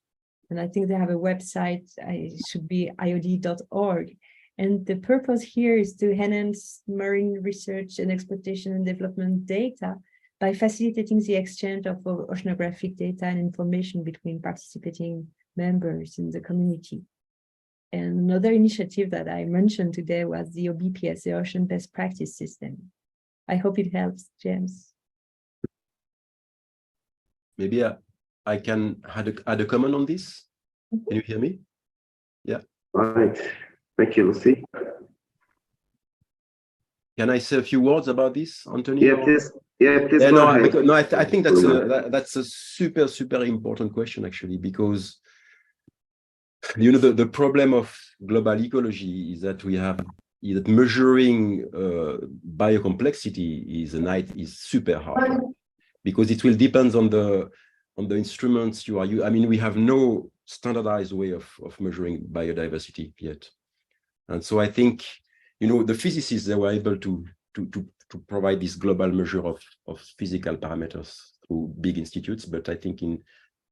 And I think they have a website, it should be iod.org. And the purpose here is to enhance marine research and exploitation and development data by facilitating the exchange of oceanographic data and information between participating members in the community. And another initiative that I mentioned today was the OBPS, the Ocean Best Practice System. I hope it helps, James. Maybe I can add a comment on this. Can you hear me? Yeah. All right. Thank you, Lucie. Can I say a few words about this, Anthony? Yeah, please. Yeah, please. Yeah, go no, ahead. I think that's a super important question, actually, because the problem of global ecology is that we have that measuring biocomplexity is super hard, because it will depend on the instruments you are using. I mean, we have no standardized way of measuring biodiversity yet. And so I think, the physicists, they were able to provide this global measure of physical parameters through big institutes. But I think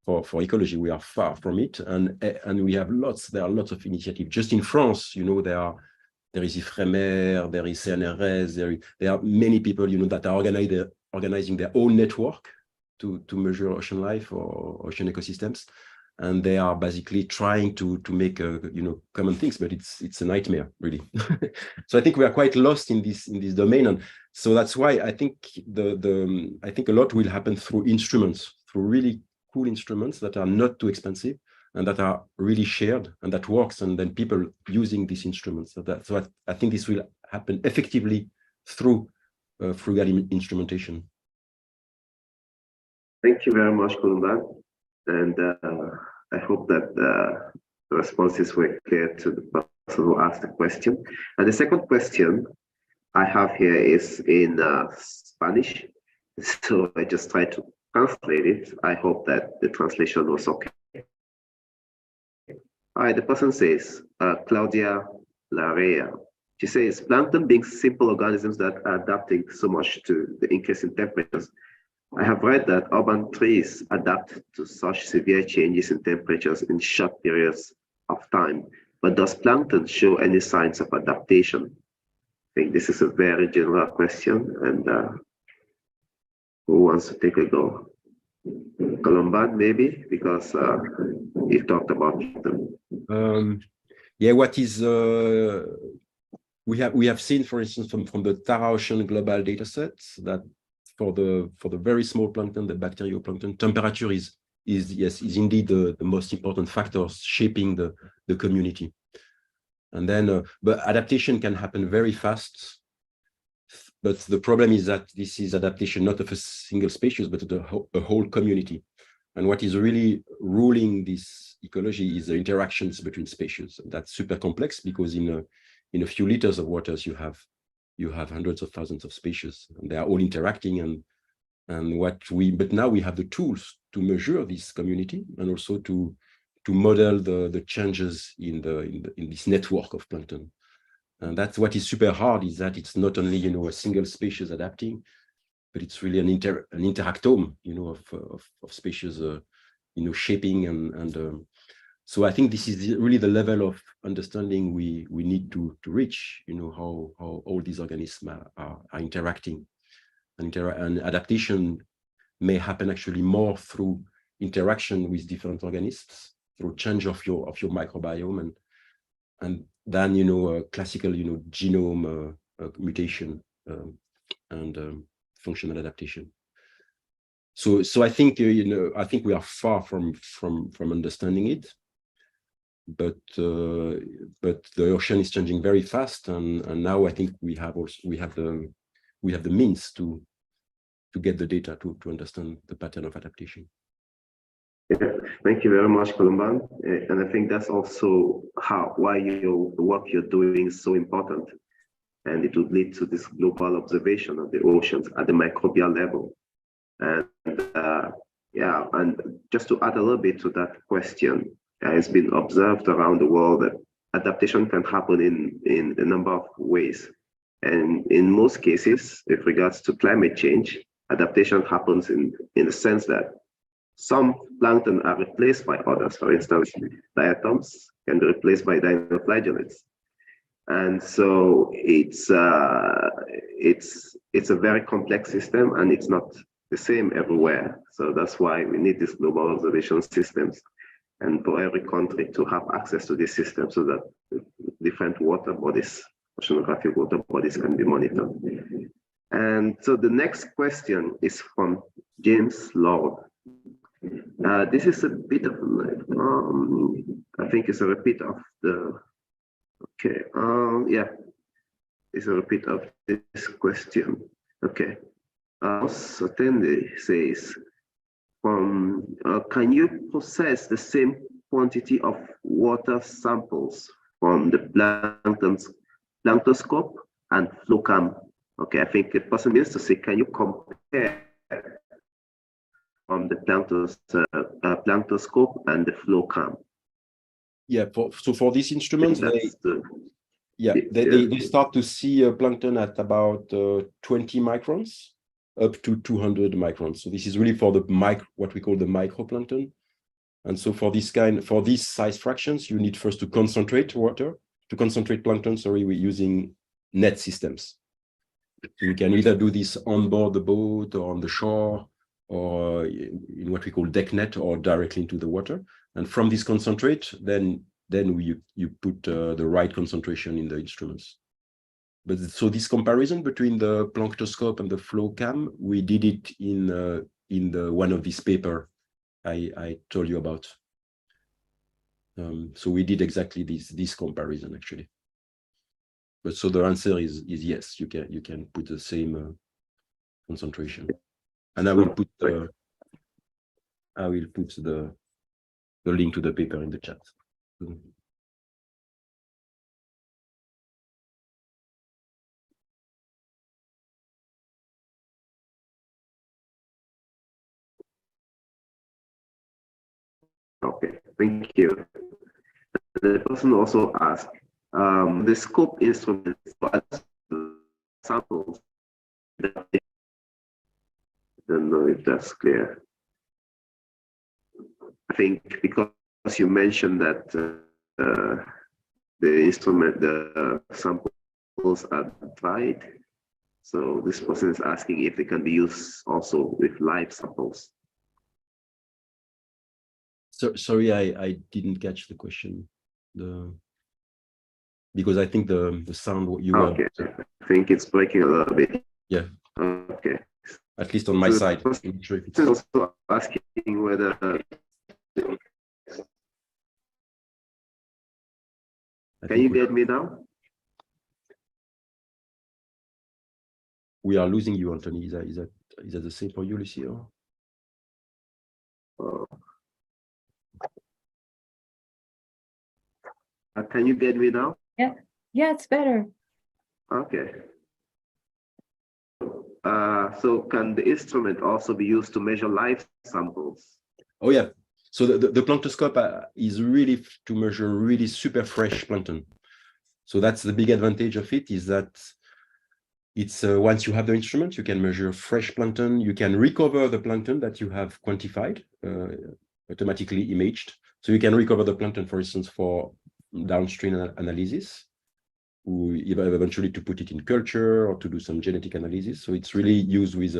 for ecology, we are far from it. And we have there are lots of initiatives. Just in France, there is IFREMER, there is CNRS, there are many people, that are organizing their own network to measure ocean life or ocean ecosystems, and they are basically trying to make common things, but it's a nightmare, really. So I think we are quite lost in this domain, and so that's why I think I think a lot will happen through instruments, through really cool instruments that are not too expensive and that are really shared and that works, and then people using these instruments. So I think this will happen effectively through frugal instrumentation. Thank you very much, Colomban. And I hope that the responses were clear to the person who asked the question. And the second question I have here is in Spanish. So I just tried to translate it. I hope that the translation was okay. All right, the person says, Claudia Larea. She says, plankton being simple organisms that are adapting so much to the increase in temperatures. I have read that urban trees adapt to such severe changes in temperatures in short periods of time, but does plankton show any signs of adaptation? I think this is a very general question, and who wants to take a go? Colomban, maybe, because you talked about them. Yeah, what is we have seen, for instance, from the Tara Ocean global data sets, that for the very small plankton, the bacterioplankton, temperature is indeed the most important factor shaping the community. And then, but adaptation can happen very fast. But the problem is that this is adaptation not of a single species, but of a whole community. And what is really ruling this ecology is the interactions between species. That's super complex, because in a few liters of waters you have hundreds of thousands of species, and they are all interacting. But now we have the tools to measure this community, and also to model the changes in this network of plankton. And that's what is super hard, is that it's not only a single species adapting, but it's really an interactome of species shaping and so I think this is really the level of understanding we need to reach, how all these organisms are interacting, and adaptation may happen actually more through interaction with different organisms, through change of your microbiome, and then classical genome mutation and functional adaptation. So I think I think we are far from understanding it. but the ocean is changing very fast, and now I think we have the means to get the data to understand the pattern of adaptation. Yeah, thank you very much, Colomban. And I think that's also why the work you're doing is so important. And it would lead to this global observation of the oceans at the microbial level. And yeah, and just to add a little bit to that question, it's been observed around the world that adaptation can happen in a number of ways. And in most cases, with regards to climate change, adaptation happens in the sense that some plankton are replaced by others. For instance, diatoms can be replaced by dinoflagellates. And so it's a very complex system, and it's not the same everywhere. So that's why we need these global observation systems, and for every country to have access to this system so that different water bodies, oceanographic water bodies, can be monitored. And so the next question is from James Lord. This is a bit of, I think it's a repeat of the, okay, yeah, it's a repeat of this question. Okay, Sotende says, can you process the same quantity of water samples from the planktoscope and flow cam? Okay, I think the person means to say, can you compare from the planktoscope and the flow cam? Yeah, so for these instruments, they start to see plankton at about 20 microns up to 200 microns. So this is really for the what we call the microplankton. And so for these size fractions, you need first to concentrate plankton, sorry, we're using net systems. So you can either do this on board the boat or on the shore, or in what we call deck net, or directly into the water. And from this concentrate, then you put the right concentration in the instruments. But so this comparison between the planktoscope and the flow cam, we did it in the one of these paper I told you about. So we did exactly this comparison actually. But so the answer is yes, you can put the same concentration. And I will put the link to the paper in the chat. Okay, thank you. The person also asked, the scope instruments for samples. I don't know if that's clear. I think because you mentioned that the samples are dried, so this person is asking if they can be used also with live samples. So sorry, I didn't catch the question. Because I think the sound you were. Okay, I think it's breaking a little bit. Yeah. Okay. At least on my side. I'm sure if it's also asking whether. Can you get me now? We are losing you, Anthony. Is that the same for you, Lucie? Can you get me now? Yeah, it's better. Okay. So can the instrument also be used to measure live samples? Oh yeah. So the planktoscope is really to measure really super fresh plankton. So that's the big advantage of it, is that it's once you have the instrument, you can measure fresh plankton. You can recover the plankton that you have quantified, automatically imaged. So you can recover the plankton, for instance, for downstream analysis, or eventually to put it in culture or to do some genetic analysis. So it's really used with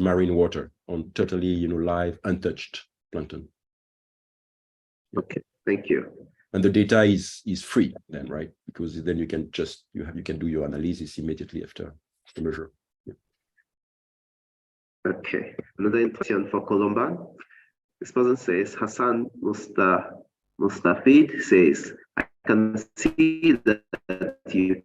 marine water on totally live, untouched plankton. Okay, thank you. And the data is free then, right? Because then you can just you can do your analysis immediately after the measure. Yeah. Okay, another question for Colomban. This person says Hassan Mustafid says, I can see that you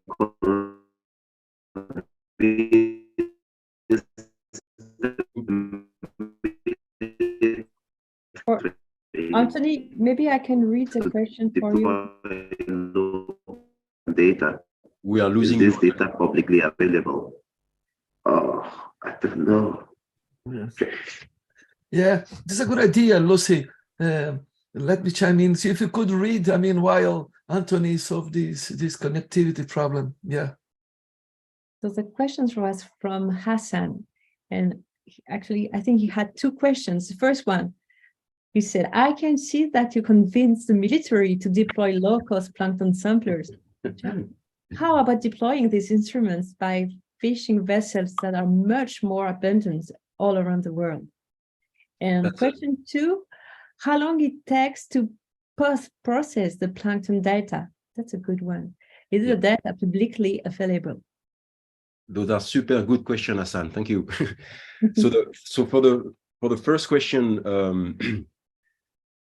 Anthony, maybe I can read the question for you. Data. We are losing this data publicly available. Oh, I don't know. Yeah, this is a good idea, Lucie. Let me chime in. See if you could read, I mean, while Anthony solved this connectivity problem. Yeah. So the questions was from Hassan. And actually, I think he had two questions. The first one, he said, I can see that you convinced the military to deploy low-cost plankton samplers. How about deploying these instruments by fishing vessels that are much more abundant all around the world? And question two, how long it takes to post-process the plankton data? That's a good one. Is the data publicly available? Those are super good questions, Hassan. Thank you. So for the first question,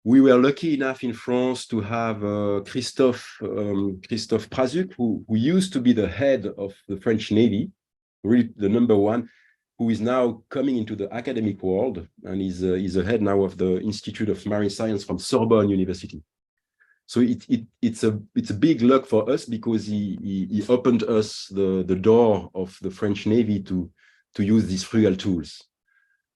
we were lucky enough in France to have Christophe Prazuc, who used to be the head of the French Navy, really the #1, who is now coming into the academic world, and is the head now of the Institute of Marine Science from Sorbonne University. So it's a big luck for us, because he opened us the door of the French Navy to use these frugal tools.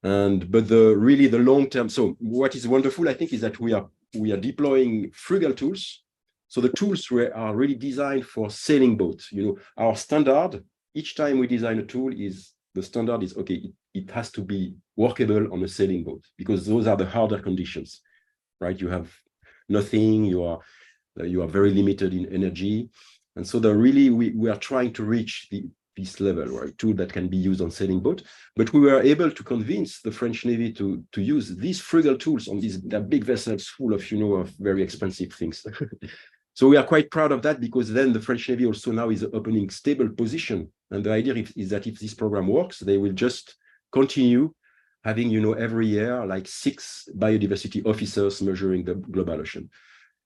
But really the long term. So what is wonderful, I think, is that we are deploying frugal tools. So the tools are really designed for sailing boats. You know, our standard each time we design a tool is the standard is okay. It has to be workable on a sailing boat, because those are the harder conditions, right? You have nothing. You are very limited in energy, and so we are trying to reach this level, right? Tool that can be used on sailing boat. But we were able to convince the French Navy to use these frugal tools on these big vessels full of of very expensive things. So we are quite proud of that, because then the French Navy also now is opening stable position. And the idea is that if this program works, they will just continue having, every year, like 6 biodiversity officers measuring the global ocean.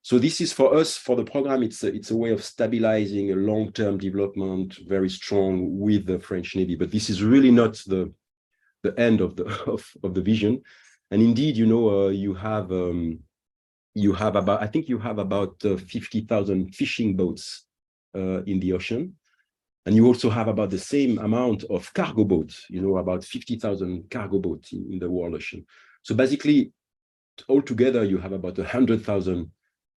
So this is for us, for the program, it's a way of stabilizing a long-term development, very strong with the French Navy. But this is really not the end of the vision. And indeed, you have about 50,000 fishing boats in the ocean, and you also have about the same amount of cargo boats. About 50,000 cargo boats in the world ocean. So basically, altogether, you have about 100,000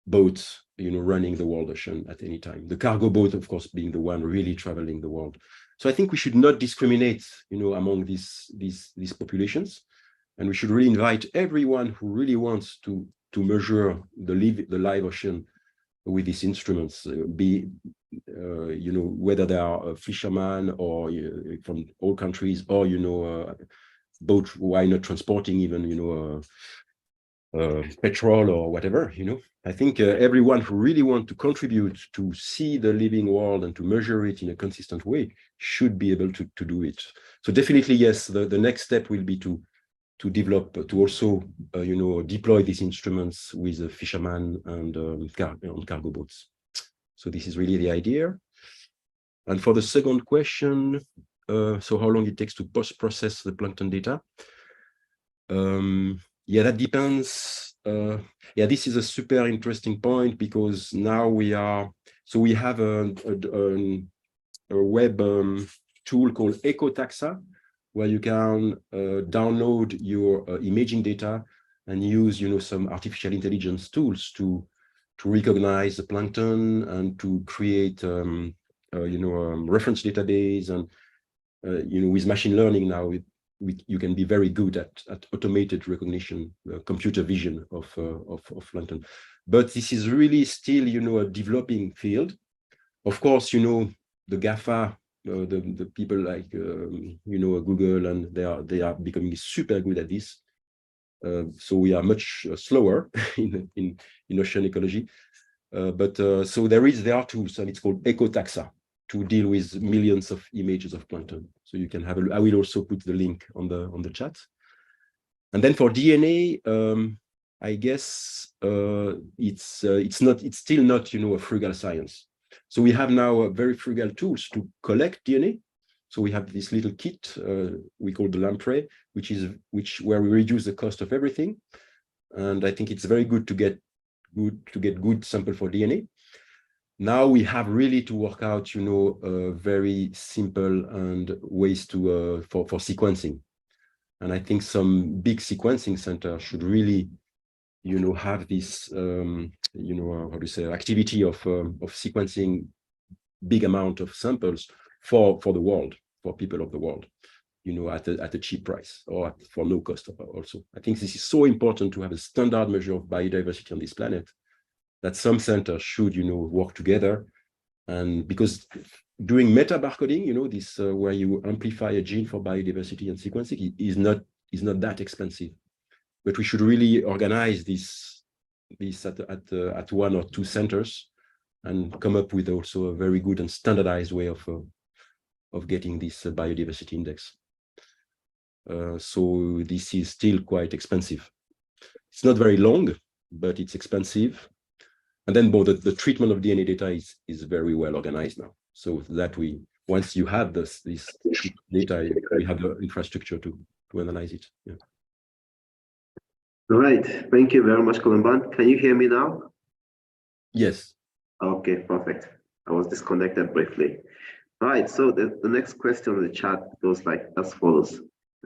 boats, running the world ocean at any time. The cargo boat, of course, being the one really traveling the world. So I think we should not discriminate, among these populations, and we should really invite everyone who really wants to measure the live ocean with these instruments, whether they are fishermen or from all countries, or boat, why not transporting even petrol or whatever. I think everyone who really wants to contribute to see the living world and to measure it in a consistent way should be able to do it. So definitely, yes, the next step will be to develop, to also deploy these instruments with the fishermen and on cargo boats. So this is really the idea. And for the second question, so how long it takes to post-process the plankton data? Yeah, that depends. Yeah, this is a super interesting point, because now we have a web tool called EcoTaxa, where you can download your imaging data and use, some artificial intelligence tools to recognize the plankton and to create, reference database. And with machine learning now, you can be very good at automated recognition, computer vision of plankton. But this is really still, a developing field. Of course, the GAFA, the people like Google, and they are becoming super good at this. So we are much slower in ocean ecology. So there are tools, and it's called EcoTaxa, to deal with millions of images of plankton. So you can have a look. I will also put the link on the chat. And then for DNA, I guess it's still not, you know, a frugal science. So we have now very frugal tools to collect DNA. So we have this little kit we call the lamprey, where we reduce the cost of everything. And I think it's very good to get good sample for DNA. Now we have really to work out, you know, very simple and ways to for sequencing. And I think some big sequencing centers should really, you know, have this, you know, how to say, activity of sequencing big amount of samples for the world, for people of the world, you know, at a cheap price or for no cost also. I think this is so important to have a standard measure of biodiversity on this planet that some centers should, you know, work together. And because doing meta barcoding, you know, this where you amplify a gene for biodiversity and sequencing is not that expensive. But we should really organize this at one or two centers and come up with also a very good and standardized way of getting this biodiversity index. So this is still quite expensive. It's not very long, but it's expensive. And then the treatment of DNA data is very well organized now. So that once you have this data, we have the infrastructure to analyze it. Yeah. All right. Thank you very much, Colomban. Can you hear me now? Yes. Okay, perfect. I was disconnected briefly. All right. So the next question on the chat goes like as follows.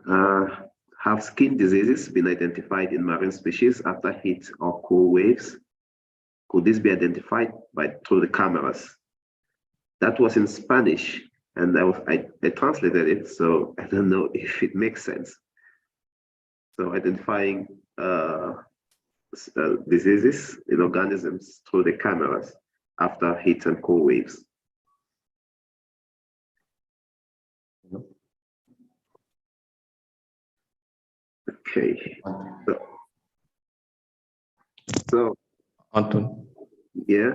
Have skin diseases been identified in marine species after heat or cool waves? Could this be identified through the cameras? That was in Spanish, and I translated it, so I don't know if it makes sense. So identifying diseases in organisms through the cameras after heat and cold waves. Okay. So Anton, yeah.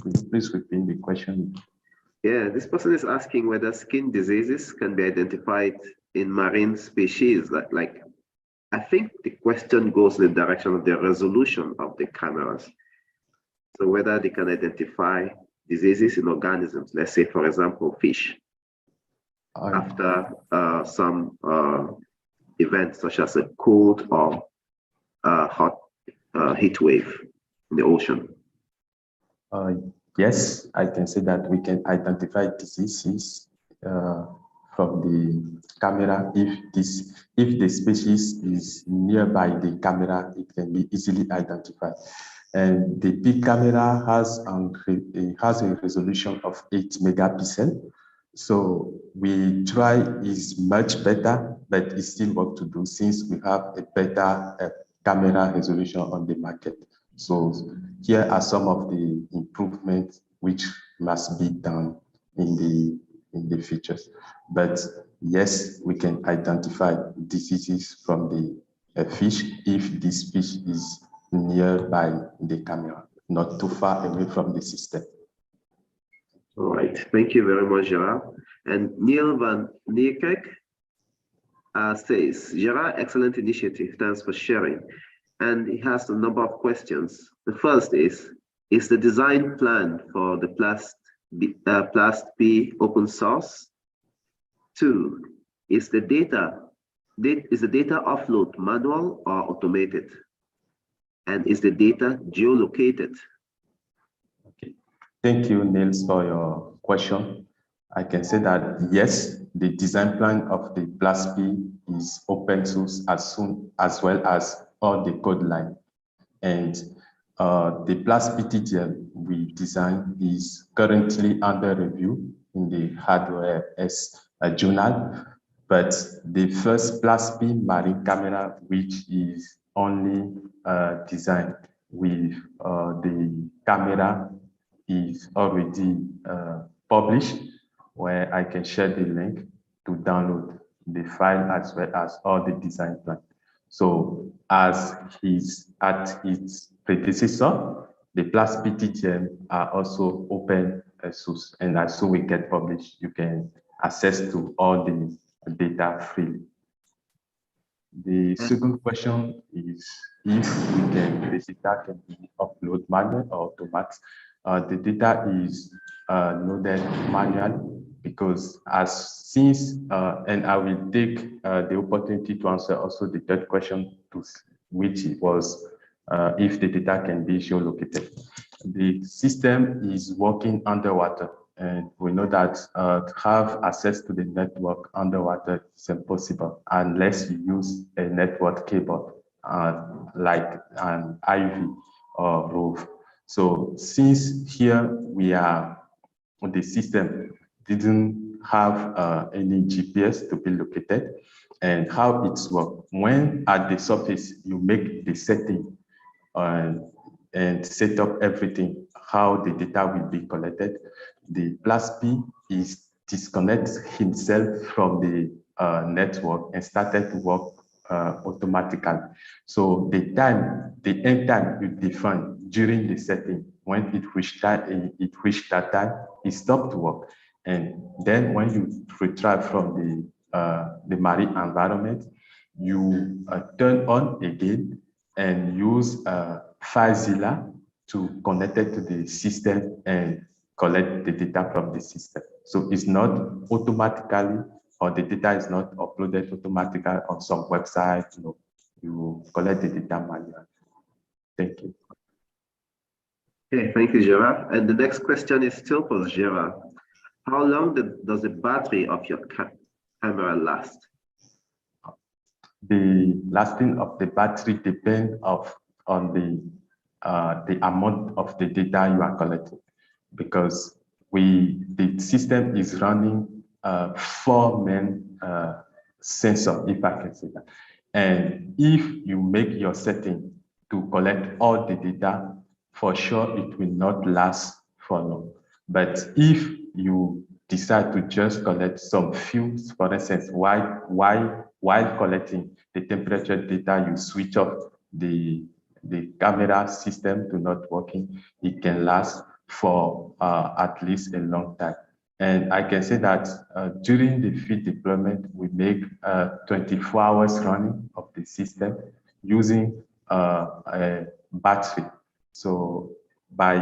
could you please repeat the question? Yeah, this person is asking whether skin diseases can be identified in marine species. Like, I think the question goes in the direction of the resolution of the cameras. So whether they can identify diseases in organisms, let's say, for example, fish, after some event such as a cold or hot heat wave in the ocean. Yes, I can say that we can identify diseases from the camera. If the species is nearby the camera, it can be easily identified. And the big camera has a resolution of 8 megapixels. So we try is much better, but it's still work to do since we have a better camera resolution on the market. So here are some of the improvements which must be done in the futures. But yes, we can identify diseases from the fish if this fish is nearby the camera, not too far away from the system. All right, thank you very much, Gérard. And Neil van Niekerk says, Gérard, excellent initiative, thanks for sharing. And he has a number of questions. The first is the design plan for the PLAST-P open source? 2, is the data offload manual or automated? And is the data geolocated? Okay, thank you, Niels, for your question. I can say that yes, the design plan of the PLAST-P is open source as well as all the code line. And the PLAST-P TTL we designed is currently under review in the Hardware S journal. But the first PLAST-P marine camera, which is only designed with the camera, is already published, where I can share the link to download the file as well as all the design plan. So as at its predecessor, the PLAST-P TTL are also open source, and as soon we get published, you can access to all the data freely. The second question is if the data can be uploaded manually or automatic. The data is loaded manually because and I will take the opportunity to answer also the third question, which was if the data can be geolocated. The system is working underwater, and we know that to have access to the network underwater is impossible unless you use a network cable like an IV or ROV. So since here the system didn't have any GPS to be located, and how it's work. When at the surface you make the setting and set up everything, how the data will be collected, the P is disconnects himself from the network and started to work automatically. So the end time you define during the setting, when it reached that time, it stopped to work. And then when you retrieve from the marine environment, you turn on again and use FileZilla to connect it to the system and collect the data from the system. So it's not automatically, or the data is not uploaded automatically on some website. You collect the data manually. Thank you. Okay, thank you, Gérard. And the next question is still for Gérard. How long does the battery of your camera last? The lasting of the battery depends on the amount of the data you are collecting, because the system is running 4 main sensor, if I can say that. And if you make your setting to collect all the data, for sure it will not last for long. But if you decide to just collect some few, for instance, while collecting the temperature data, you switch off the camera system to not working, it can last for at least a long time. And I can say that during the field deployment, we make 24 hours running of the system using a battery. So by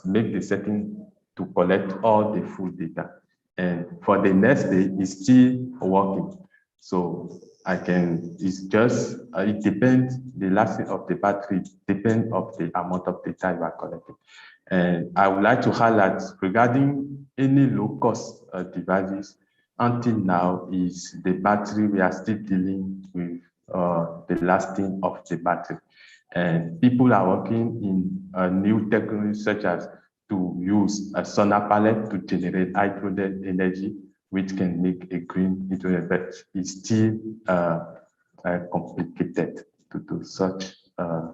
make the setting to collect all the full data, and for the next day, it's still working. So it's just, it depends, the lasting of the battery depends of the amount of data you are collecting. And I would like to highlight regarding any low-cost devices, until now is the battery, we are still dealing with the lasting of the battery. And people are working in new technologies such as to use a solar panel to generate hydrogen energy, which can make a green hydrogen, but it's still complicated to do such, to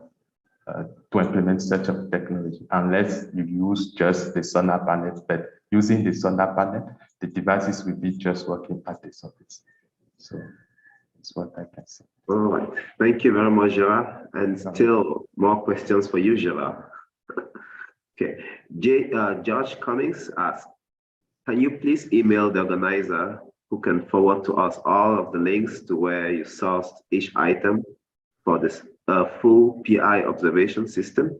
implement such a technology, unless you use just the solar panel. But using the solar panel, the devices will be just working at the surface. So that's what I can say. All right. Thank you very much, Gérard. And still more questions for you, Gérard. Okay. Josh Cummings asks, can you please email the organizer who can forward to us all of the links to where you sourced each item for this full PI observation system?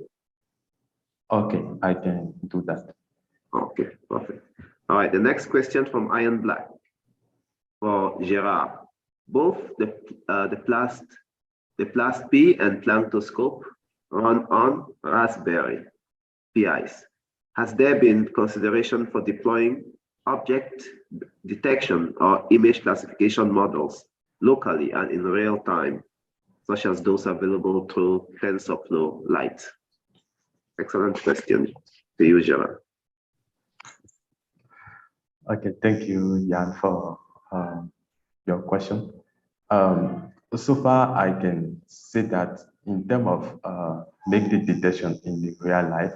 Okay, I can do that. Okay, perfect. All right, the next question from Iron Black for Gérard. Both the P and Planktoscope run on Raspberry PIs. Has there been consideration for deploying object detection or image classification models locally and in real time, such as those available through TensorFlow Lite? Excellent question to you, Gérard. Okay, thank you, Jan, for your question. So far, I can say that in terms of make the detection in the real life,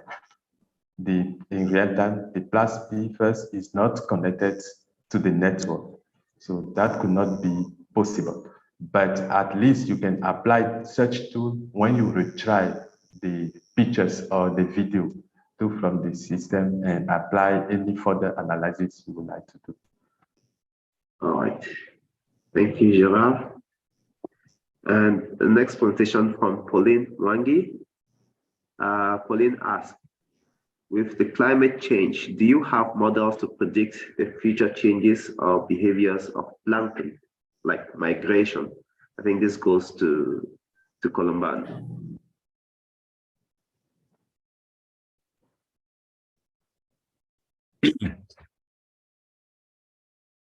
in real time, the P first is not connected to the network. So that could not be possible. But at least you can apply such tool when you retrieve the pictures or the video from the system and apply any further analysis you would like to do. All right. Thank you, Gérard. And the next presentation from Pauline Wangi. Pauline asks, with the climate change, do you have models to predict the future changes or behaviors of plankton, like migration? I think this goes to Colomban.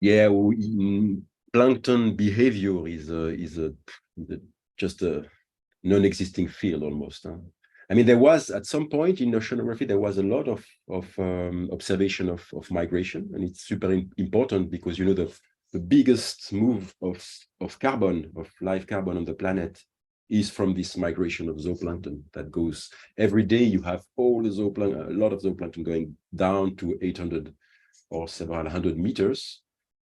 Yeah, plankton behavior is just a non-existing field almost. Huh? I mean, there was at some point in oceanography, there was a lot of observation of migration, and it's super important because, you know, the biggest move of carbon, of live carbon on the planet is from this migration of zooplankton that goes every day. You have all the zooplankton, a lot of zooplankton going down to 800 or several hundred meters.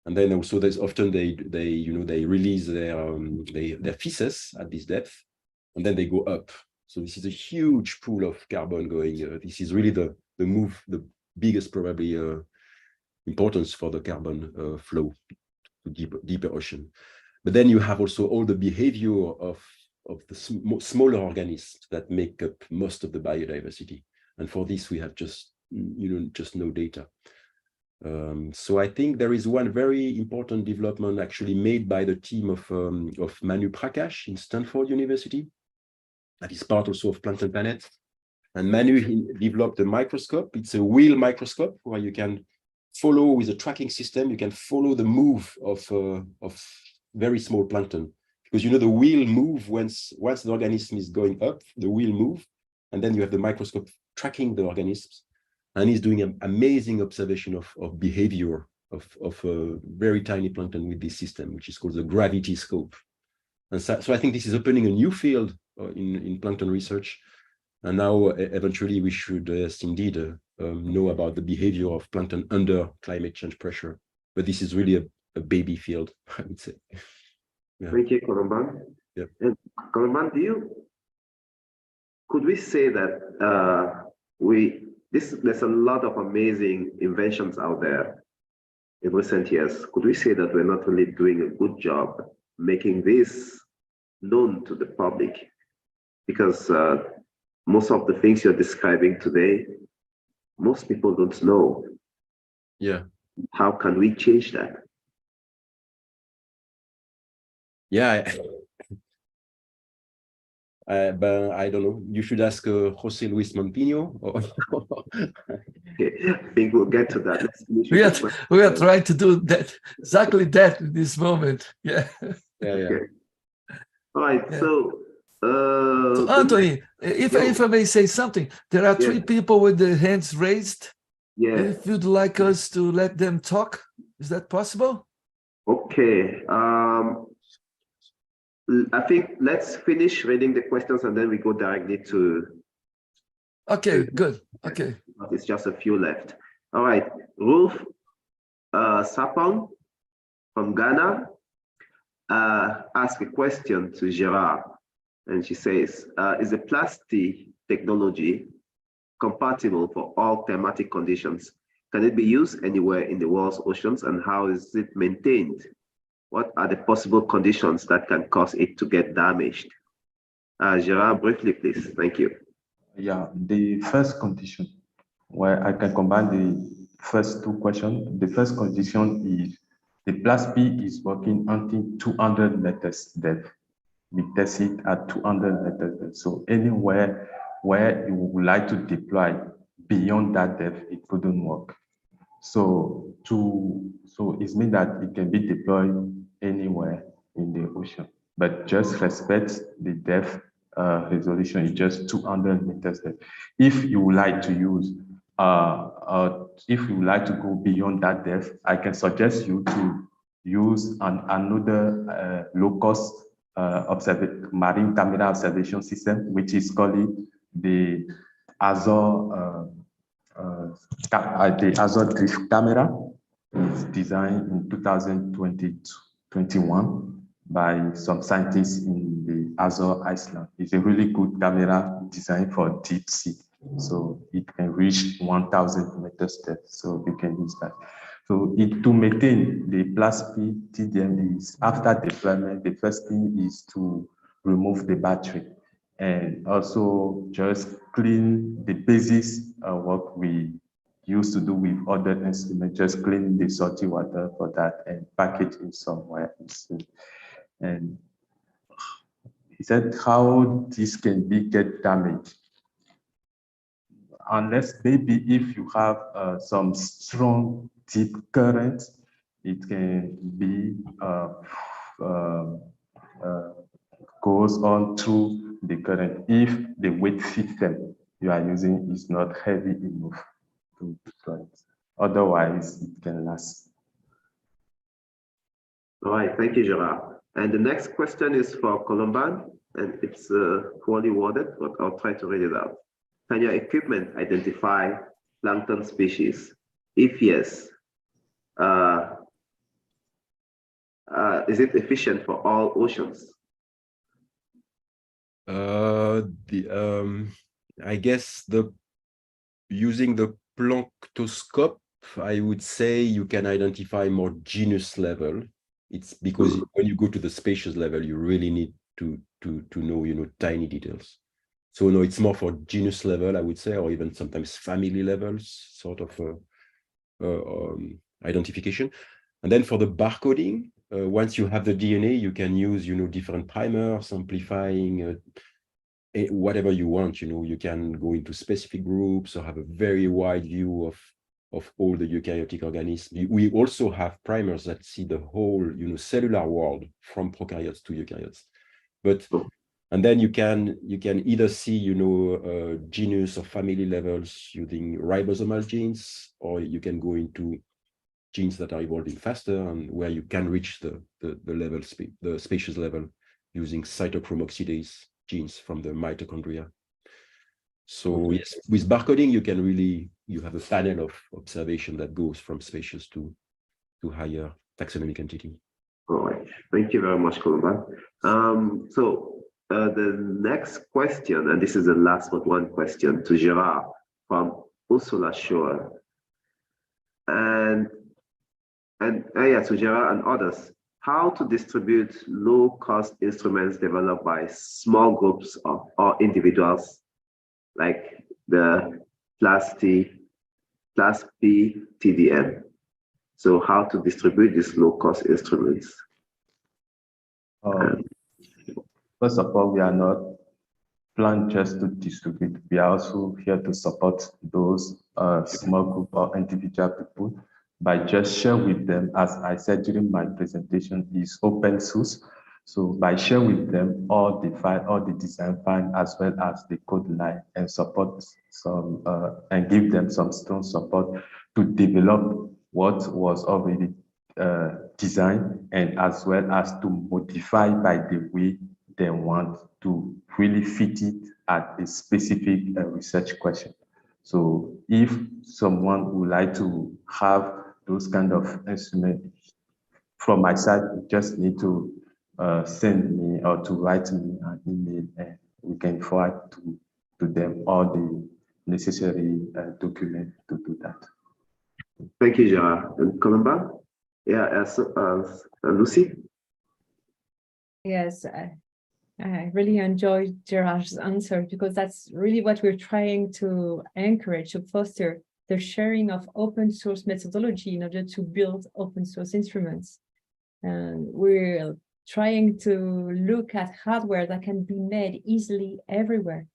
And then also there's often they release their feces at this depth, and then they go up. So this is a huge pool of carbon going. This is really the move, the biggest probably importance for the carbon flow to deeper ocean. But then you have also all the behavior of the smaller organisms that make up most of the biodiversity. And for this, we have just no data. So I think there is one very important development actually made by the team of Manu Prakash in Stanford University. That is part also of Plankton Planet. And Manu developed a microscope. It's a wheel microscope where you can follow with a tracking system. You can follow the move of very small plankton, because the wheel move once the organism is going up. The wheel move, and then you have the microscope tracking the organisms. And he's doing an amazing observation of behavior of very tiny plankton with this system, which is called the gravity scope. And so I think this is opening a new field in plankton research. And now, eventually, we should indeed know about the behavior of plankton under climate change pressure. But this is really a baby field, I would say. Yeah. Thank you, Colomban. Yeah. And Colomban, could we say that there's a lot of amazing inventions out there in recent years? Could we say that we're not really doing a good job making this known to the public? Because most of the things you're describing today, most people don't know. Yeah. How can we change that? Yeah. But I don't know. You should ask José Luis Montino. Okay, I think we'll get to that. Let's finish we are trying to do that, exactly that in this moment. Yeah. Yeah. Okay. All right. Yeah. So, Anthony, if I may say something, there are three people with their hands raised. Yeah. If you'd like us to let them talk, is that possible? Okay. I think let's finish reading the questions and then we go directly to. Okay, good. Okay. It's just a few left. All right. Ruth Sapong from Ghana asked a question to Gérard, and she says, is the plastic technology compatible for all climatic conditions? Can it be used anywhere in the world's oceans, and how is it maintained? What are the possible conditions that can cause it to get damaged? Gérard, briefly, please. Thank you. Yeah, the first condition, where I can combine the first two questions. The first condition is the plastic is working until 200 meters depth. We test it at 200 meters depth. So anywhere where you would like to deploy beyond that depth, it couldn't work. So it means that it can be deployed anywhere in the ocean, but just respect the depth resolution is just 200 meters depth. If you would like to use, if you would like to go beyond that depth, I can suggest you to use another low-cost marine camera observation system, which is called the Azure drift camera. It's designed in 2021 by some scientists in the Azure, Iceland. It's a really good camera designed for deep sea. So it can reach 1,000 meters depth. So you can use that. So to maintain the plastic TDM is after deployment, the first thing is to remove the battery, and also just clean the basis work we used to do with other instruments, just clean the salty water for that and package it somewhere. And he said how this can get damaged. Unless maybe if you have some strong deep current, it can be goes on through the current if the weight system you are using is not heavy enough to destroy it. Otherwise, it can last. All right, thank you, Gérard. And the next question is for Colomban, and it's poorly worded, but I'll try to read it out. Can your equipment identify plankton species? If yes, is it efficient for all oceans? I guess using the planktoscope, I would say you can identify more genus level. It's because when you go to the species level, you really need to know tiny details. So no, it's more for genus level, I would say, or even sometimes family levels, sort of identification. And then for the barcoding, once you have the DNA, you can use different primers, amplifying whatever you want. You can go into specific groups or have a very wide view of all the eukaryotic organisms. We also have primers that see the whole cellular world from prokaryotes to eukaryotes. And then you can either see genus or family levels using ribosomal genes, or you can go into genes that are evolving faster and where you can reach the species level using cytochrome oxidase genes from the mitochondria. So yes, with barcoding, you have a panel of observation that goes from species to higher taxonomic entity. All right, thank you very much, Colomban. The next question, and this is the last but one question to Gérard from Ursula Shore. And to Gérard and others, how to distribute low-cost instruments developed by small groups or individuals, like the Class P TDM. So how to distribute these low-cost instruments? First of all, we are not planned just to distribute. We are also here to support those small group or individual people by just share with them, as I said during my presentation, is open source. So by share with them all the file, all the design file, as well as the code line, and support some and give them some strong support to develop what was already designed, and as well as to modify by the way they want to really fit it at a specific research question. So if someone would like to have those kind of instruments from my side, you just need to send me or to write me an email, and we can forward to them all the necessary documents to do that. Thank you, Gérard. And Colomban? Yeah, Lucie? Yes, I really enjoyed Gérard's answer, because that's really what we're trying to encourage, to foster the sharing of open source methodology in order to build open source instruments. And we're trying to look at hardware that can be made easily everywhere.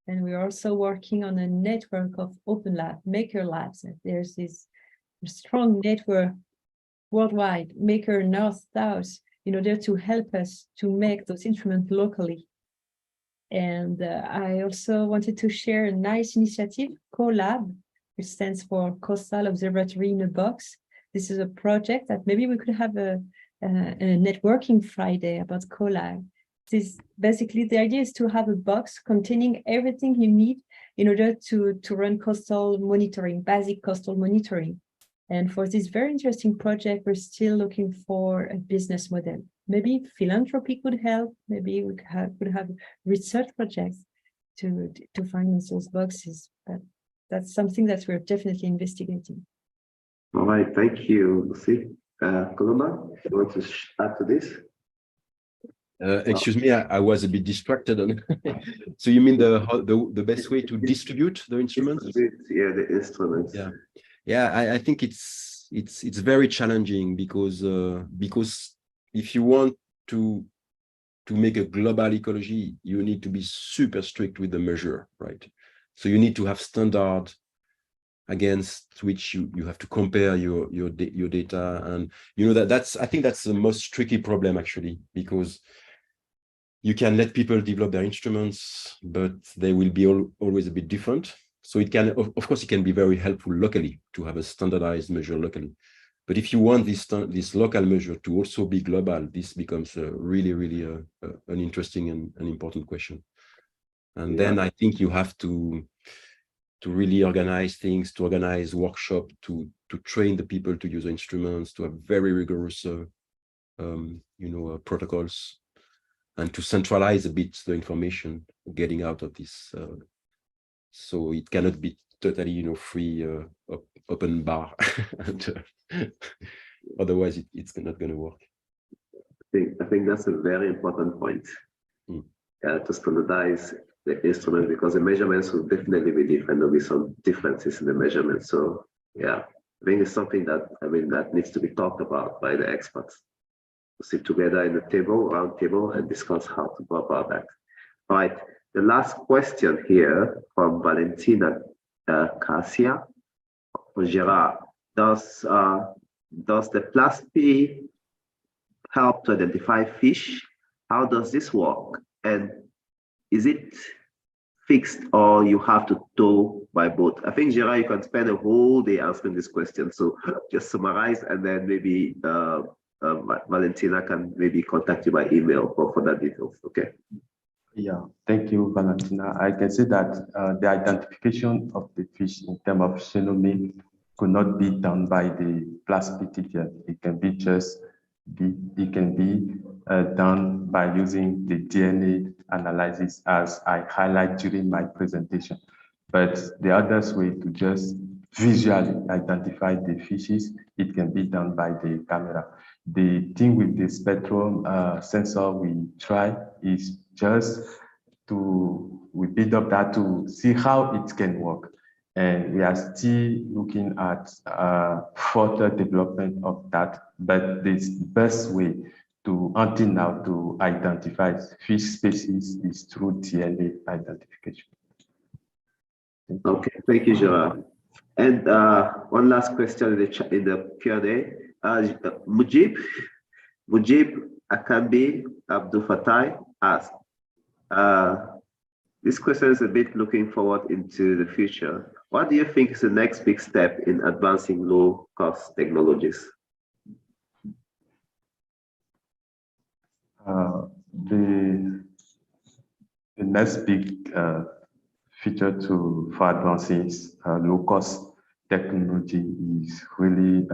And we're also working on a network of open lab, maker labs. There's this strong network worldwide, maker north-south, in order to help us to make those instruments locally. And I also wanted to share a nice initiative, CoLab, which stands for Coastal Observatory in a Box. This is a project that maybe we could have a networking Friday about CoLab. Basically, the idea is to have a box containing everything you need in order to run coastal monitoring, basic coastal monitoring. And for this very interesting project, we're still looking for a business model. Maybe philanthropy could help. Maybe we could have research projects to finance those boxes. But that's something that we're definitely investigating. All right, thank you, Lucie. Colomban, you want to add to this? Excuse me, I was a bit distracted. So you mean the best way to distribute the instruments? Yeah, the instruments. Yeah. I think it's very challenging because if you want to make a global ecology, you need to be super strict with the measure, right? So you need to have standard against which you have to compare your data, and I think that's the most tricky problem actually, because you can let people develop their instruments, but they will be always a bit different. So it can, of course, it can be very helpful locally to have a standardized measure locally. But if you want this local measure to also be global, this becomes really an interesting and an important question. And then I think you have to really organize things, to organize workshop, to train the people to use the instruments, to have very rigorous protocols, and to centralize a bit the information getting out of this. So it cannot be totally, free, open bar. And, otherwise, it's not going to work. I think that's a very important point. To standardize the instrument, because the measurements will definitely be different. There'll be some differences in the measurements. So yeah, I think it's something that needs to be talked about by the experts. Sit together in the round table, and discuss how to go about that. All right. The last question here from Valentina Cassia for Gérard. Does the PLASP help to identify fish? How does this work? And is it fixed, or you have to tow by boat? I think, Gérard, you can spend a whole day answering this question. So just summarize, and then maybe Valentina can maybe contact you by email for further details. Okay. Yeah, thank you, Valentina. I can say that the identification of the fish in terms of genomic could not be done by the PLASP PTDL. It can be done by using the DNA analysis, as I highlight during my presentation. But the other way to just visually identify the fishes, it can be done by the camera. The thing with the spectrum sensor we try is just we build up that to see how it can work. And we are still looking at further development of that. But the best way until now to identify fish species is through DNA identification. Okay, thank you, Gérard. And one last question in the Q&A. Mujib Akambi Abdul Fatai asked, this question is a bit looking forward into the future. What do you think is the next big step in advancing low-cost technologies? The next big feature for advancing low-cost technology is really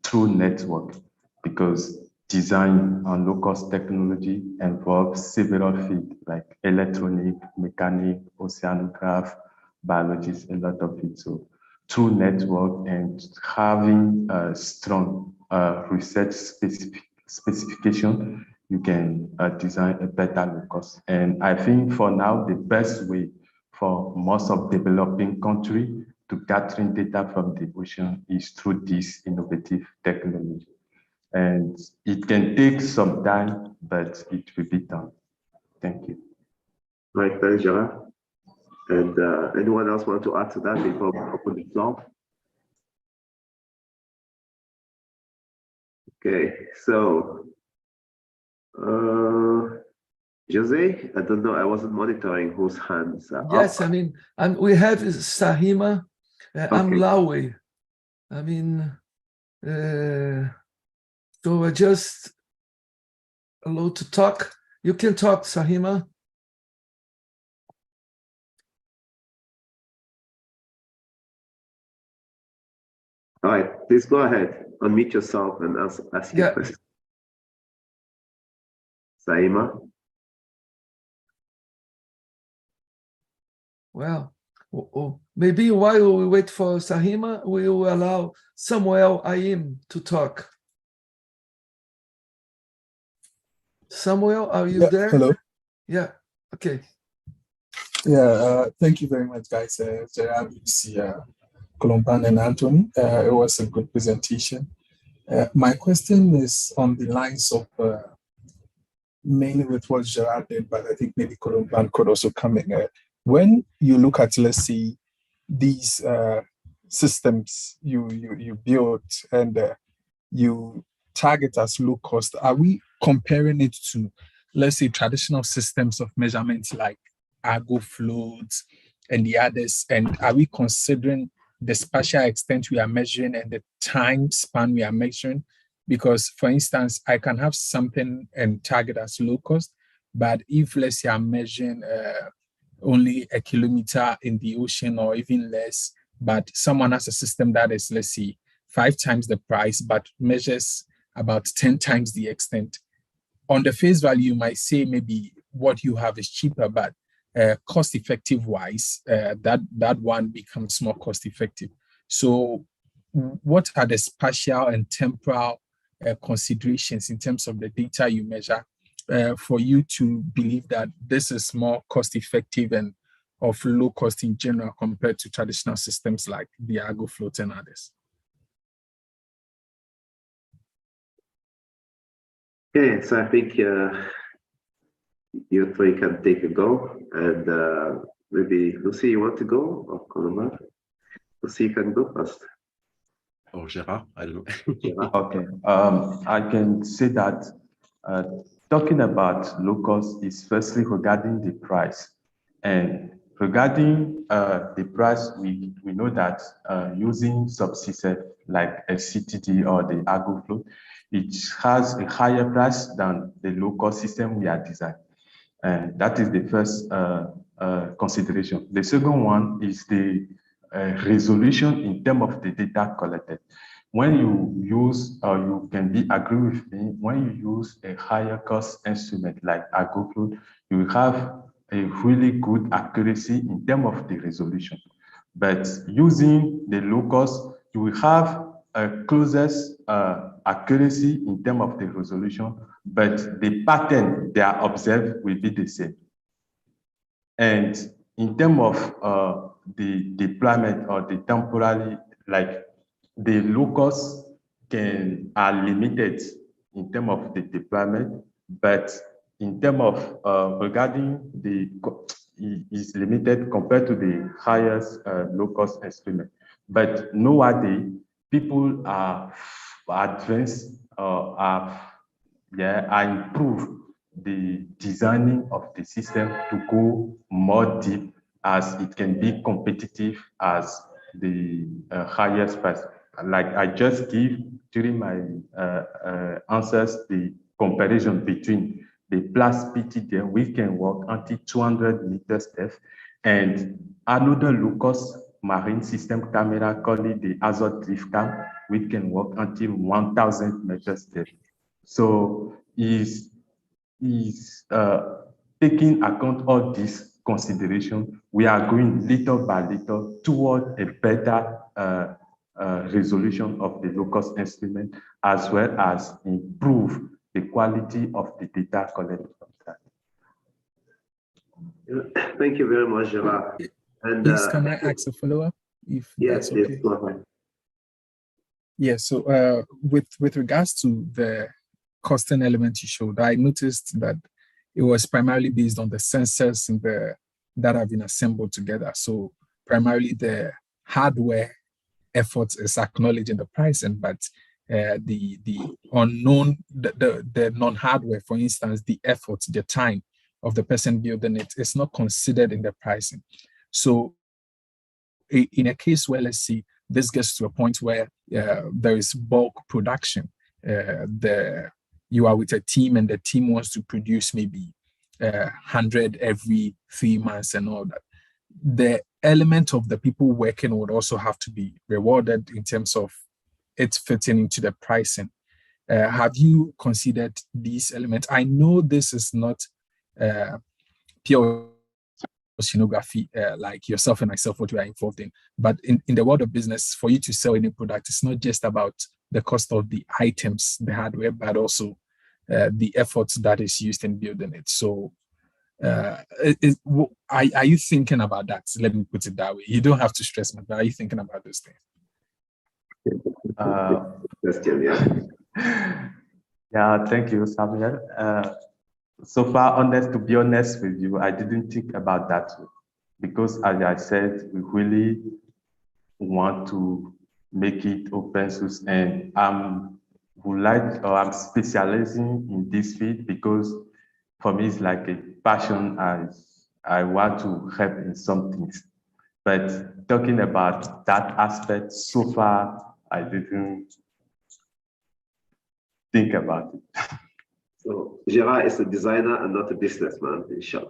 through network, because design on low-cost technology involves several fields like electronic, mechanic, oceanograph, biologists, a lot of it. So through network and having a strong research specification, you can design a better low-cost. And I think for now, the best way for most of developing countries to gathering data from the ocean is through this innovative technology. And it can take some time, but it will be done. Thank you. Right, thanks, Gérard. And anyone else want to add to that before we open the floor? Okay, so Jose, I don't know, I wasn't monitoring whose hands are Yes, up. I mean, we have Sahima, I'm Lawe. I mean, so I just allowed to talk. You can talk, Sahima. All right, please go ahead, unmute yourself and ask your question. Saima. Well, maybe while we wait for Sahima, we will allow Samuel Aim to talk. Samuel, are you there? Hello. Yeah. Okay. Yeah. Thank you very much, guys. Gérard, Lucie, Colomban, and Anthony. It was a good presentation. My question is on the lines of mainly with what Gérard did, but I think maybe Colomban could also come in. When you look at, let's say, these systems you build and you target as low cost, are we comparing it to, let's say, traditional systems of measurement like Argo floats and the others? And are we considering the spatial extent we are measuring and the time span we are measuring? Because, for instance, I can have something and target as low cost, but if, let's say, I'm measuring only a kilometer in the ocean or even less, but someone has a system that is, let's say, 5 times the price, but measures about 10 times the extent. On the face value, you might say maybe what you have is cheaper, but cost-effective wise, that one becomes more cost-effective. So what are the spatial and temporal considerations in terms of the data you measure for you to believe that this is more cost-effective and of low cost in general compared to traditional systems like the Argo float and others? Okay, so I think you three can take a go, and maybe Lucie, you want to go, or Colomban? Lucie, you can go first. Or Gérard, I don't know. Okay, I can say that talking about low cost is firstly regarding the price. And regarding the price, we know that using subsystem like a CTD or the Argo float, it has a higher price than the low cost system we are designing. And that is the first consideration. The second one is the resolution in terms of the data collected. When you use, or you can agree with me, when you use a higher cost instrument like Argo float, you have a really good accuracy in terms of the resolution. But using the low cost, you will have a closest accuracy in terms of the resolution, but the pattern they are observed will be the same. And in terms of the deployment or the temporally, like the low cost are limited in terms of the deployment, but in terms of regarding the is limited compared to the highest low cost instrument. But nowadays, people are advanced are improve the designing of the system to go more deep, as it can be competitive as the highest price. Like I just give during my answers the comparison between the plus PTDM, we can work until 200 meters depth, and another low cost marine system camera called the Azot Drift Cam, we can work until 1,000 meters depth. So is taking account all these consideration, we are going little by little toward a better resolution of the low cost instrument, as well as improve the quality of the data collected from that. Thank you very much, Gérard. And Please, can I ask a follow-up? If yes, that's okay. yes, go ahead. Yeah, so with regards to the costing element you showed, I noticed that it was primarily based on the sensors and that have been assembled together. So primarily the hardware efforts is acknowledged in the pricing, but the unknown, the non-hardware, for instance, the effort, the time of the person building it is not considered in the pricing. So in a case where, let's see, this gets to a point where there is bulk production, you are with a team and the team wants to produce maybe 100 every 3 months and all that. The element of the people working would also have to be rewarded in terms of it fitting into the pricing. Have you considered these elements? I know this is not pure oceanography, like yourself and myself, what we are involved in, but in the world of business, for you to sell any product, it's not just about the cost of the items, the hardware, but also the efforts that is used in building it. So are you thinking about that? Let me put it that way. You don't have to stress me, but are you thinking about those things? Question, yeah. Yeah, thank you, Samuel. So far, to be honest with you, I didn't think about that because, as I said, we really want to make it open source, and I'm specializing in this field because for me it's like a passion. I want to help in some things, but talking about that aspect so far, I didn't think about it. So Gérard is a designer and not a businessman, in short.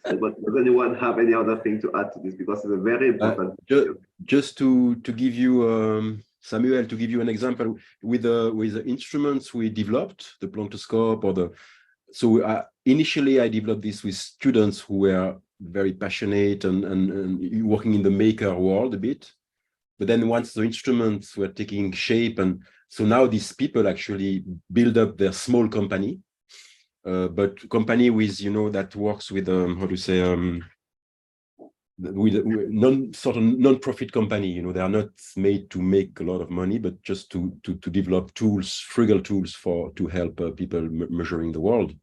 But does anyone have any other thing to add to this? Because it's a very important. Just to give you, Samuel, to give you an example with the instruments we developed, the plantoscope or the. So initially, I developed this with students who were very passionate and working in the maker world a bit. But then once the instruments were taking shape, and so now these people actually build up their small company, but company with, that works with, how to say, with non-profit company. They are not made to make a lot of money, but just to develop tools, frugal tools to help people measuring the world.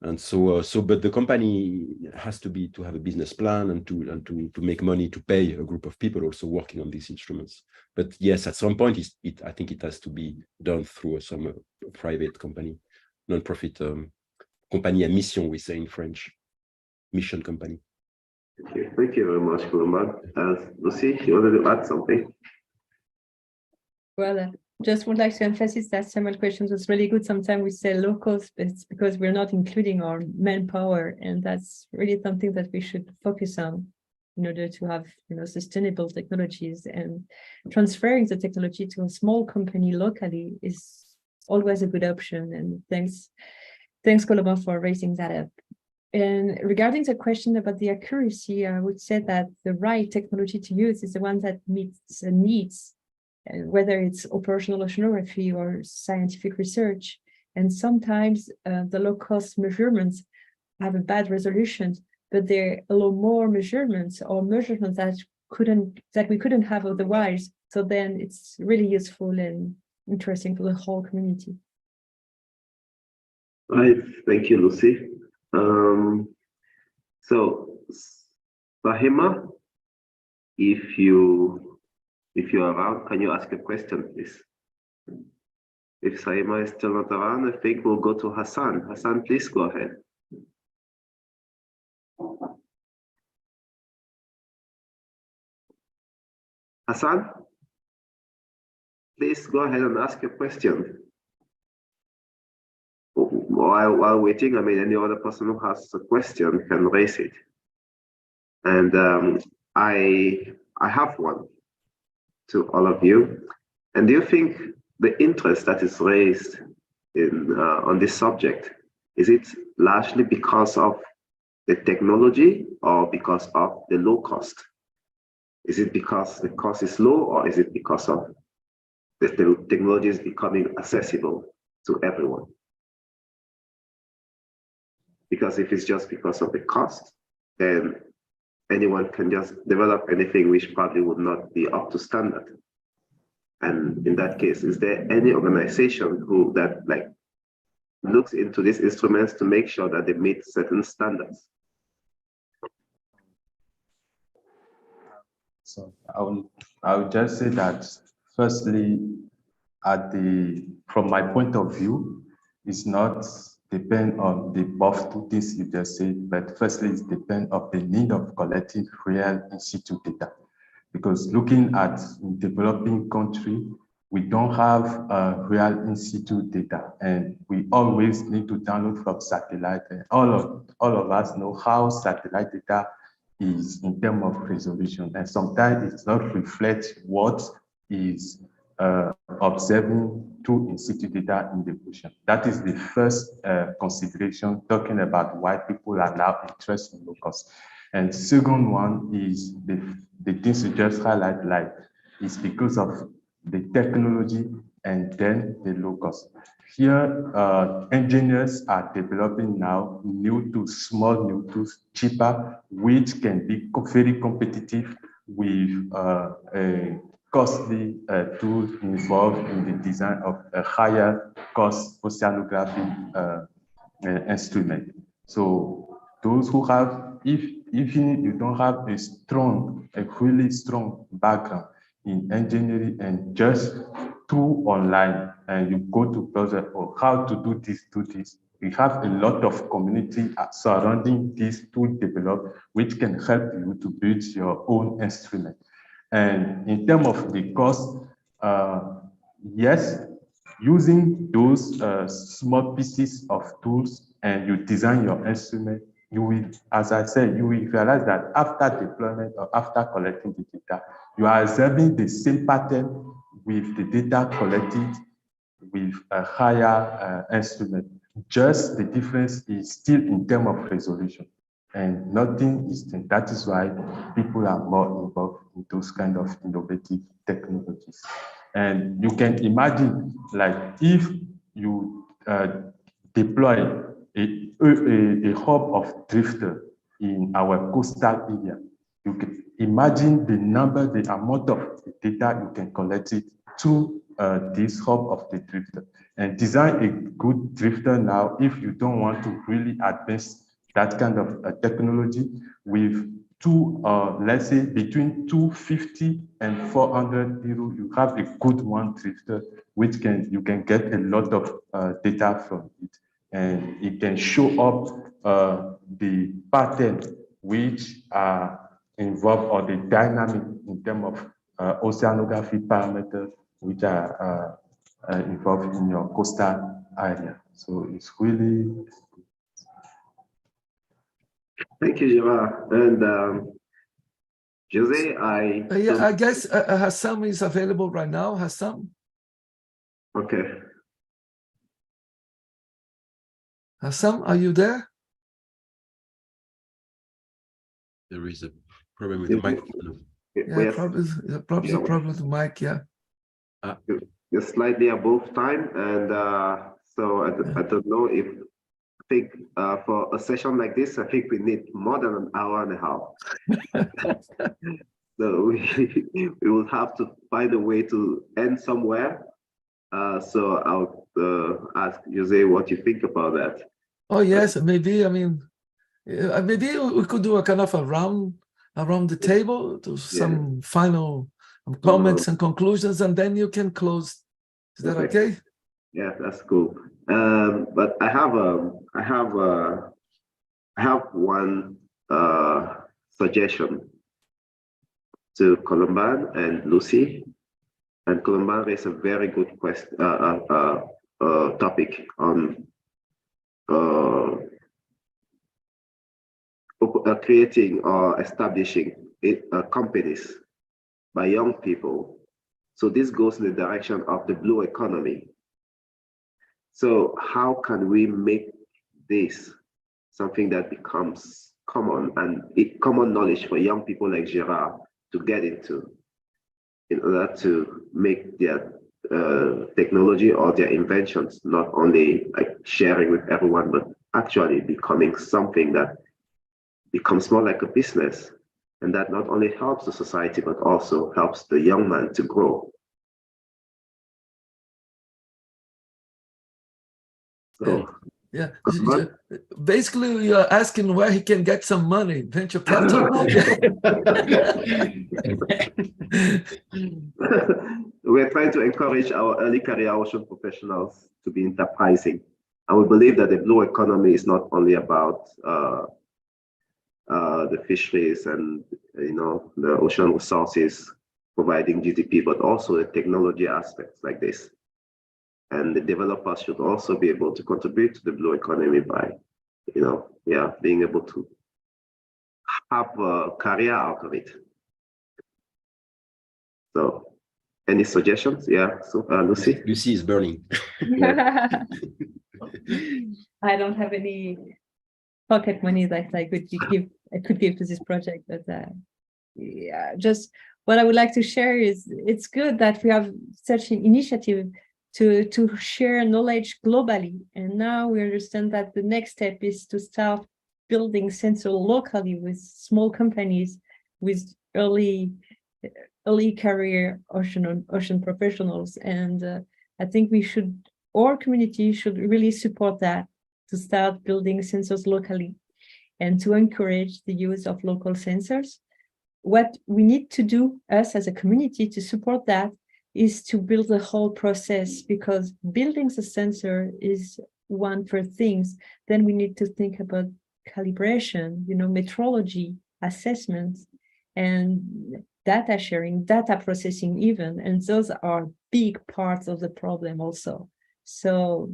And but the company has to have a business plan and to make money to pay a group of people also working on these instruments. But yes, at some point, I think it has to be done through some private company, non-profit compagnie à mission, we say in French, mission company. Thank you very much, Colomban. Lucie, you wanted to add something? Well, just would like to emphasize that Samuel's questions was really good. Sometimes we say low cost, but it's because we're not including our manpower, and that's really something that we should focus on in order to have sustainable technologies. And transferring the technology to a small company locally is always a good option. And thanks Colomban for raising that up. And regarding the question about the accuracy, I would say that the right technology to use is the one that meets the needs, whether it's operational oceanography or scientific research. And sometimes the low-cost measurements have a bad resolution, but they allow more measurements or measurements that we couldn't have otherwise. So then it's really useful and interesting for the whole community. Right, thank you, Lucie. So Fahima, if you're around, can you ask a question, please? If Fahima is still not around, I think we'll go to Hassan. Hassan, please go ahead. Hassan, please go ahead and ask your question. While waiting, any other person who has a question can raise it. And I have one to all of you. And do you think the interest that is raised on this subject, is it largely because of the technology or because of the low cost? Is it because the cost is low, or is it because of the technology is becoming accessible to everyone? Because if it's just because of the cost, then anyone can just develop anything which probably would not be up to standard. And in that case, is there any organization that looks into these instruments to make sure that they meet certain standards? So I would just say that firstly, from my point of view, it's not depend on the both two things you just said, but firstly, it depends on the need of collecting real in situ data. Because looking at developing country, we don't have real in situ data, and we always need to download from satellite. And all of us know how satellite data is in terms of resolution, and sometimes it's not reflect what is observing through in situ data in the ocean. That is the first consideration, talking about why people are now interested in locals. And second one is the things you just highlight, is because of the technology and then the low cost. Here, engineers are developing now new tools, small new tools, cheaper, which can be very competitive with a costly tool involved in the design of a higher cost oceanography instrument. So those who have, even you don't have a really strong background in engineering and just through online, and you go to project or how to do this, we have a lot of community surrounding this tool developed, which can help you to build your own instrument. And in terms of the cost, yes, using those small pieces of tools and you design your instrument, you will, as I said, you will realize that after deployment or after collecting the data, you are observing the same pattern with the data collected with a higher instrument. Just the difference is still in terms of resolution, and nothing is changed. That is why people are more involved in those kind of innovative technologies. And you can imagine, like, if you deploy a hub of drifter in our coastal area, you can imagine the amount of data you can collect it to this hub of the drifter. And design a good drifter now, if you don't want to really advance that kind of technology with let's say between 250 and 400 euro, you have a good one drifter, which you can get a lot of data from it. And it can show up the pattern which are involved, or the dynamic in terms of oceanography parameters which are involved in your coastal area. So it's really. Thank you, Gérard. And Jose, I guess Hassam is available right now. Hassam? Okay. Hassam, are you there? There is a problem with the microphone. Yeah, probably a problem with the mic, yeah. You're slightly above time, and so I don't know if, I think for a session like this, I think we need more than an hour and a half. So we will have to find a way to end somewhere. So I'll ask Jose what you think about that. Oh yes, maybe. I mean, maybe we could do a kind of a round around the table to some final comments and conclusions, and then you can close. Is that okay? Yeah, that's cool. But I have one suggestion to Colomban and Lucie. And Colomban raised a very good topic on creating or establishing companies by young people. So this goes in the direction of the blue economy. So how can we make this something that becomes common and common knowledge for young people like Gérard to get into, in order to make their technology or their inventions not only like sharing with everyone, but actually becoming something that becomes more like a business, and that not only helps the society, but also helps the young man to grow. So, yeah. Basically, you're asking where he can get some money, venture capital. We're trying to encourage our early career ocean professionals to be enterprising. And we believe that the blue economy is not only about the fisheries and the ocean resources providing GDP, but also the technology aspects like this. And the developers should also be able to contribute to the blue economy by, being able to have a career out of it. So, any suggestions? Yeah, so Lucie? Lucie is burning. I don't have any pocket money that I could give to this project, but yeah, just what I would like to share is it's good that we have such an initiative to share knowledge globally. And now we understand that the next step is to start building sensors locally with small companies, with early career ocean professionals. And I think our community should really support that, to start building sensors locally and to encourage the use of local sensors. What we need to do, us as a community, to support that is to build the whole process, because building the sensor is one for things. Then we need to think about calibration, metrology, assessments, and data sharing, data processing even. And those are big parts of the problem also. So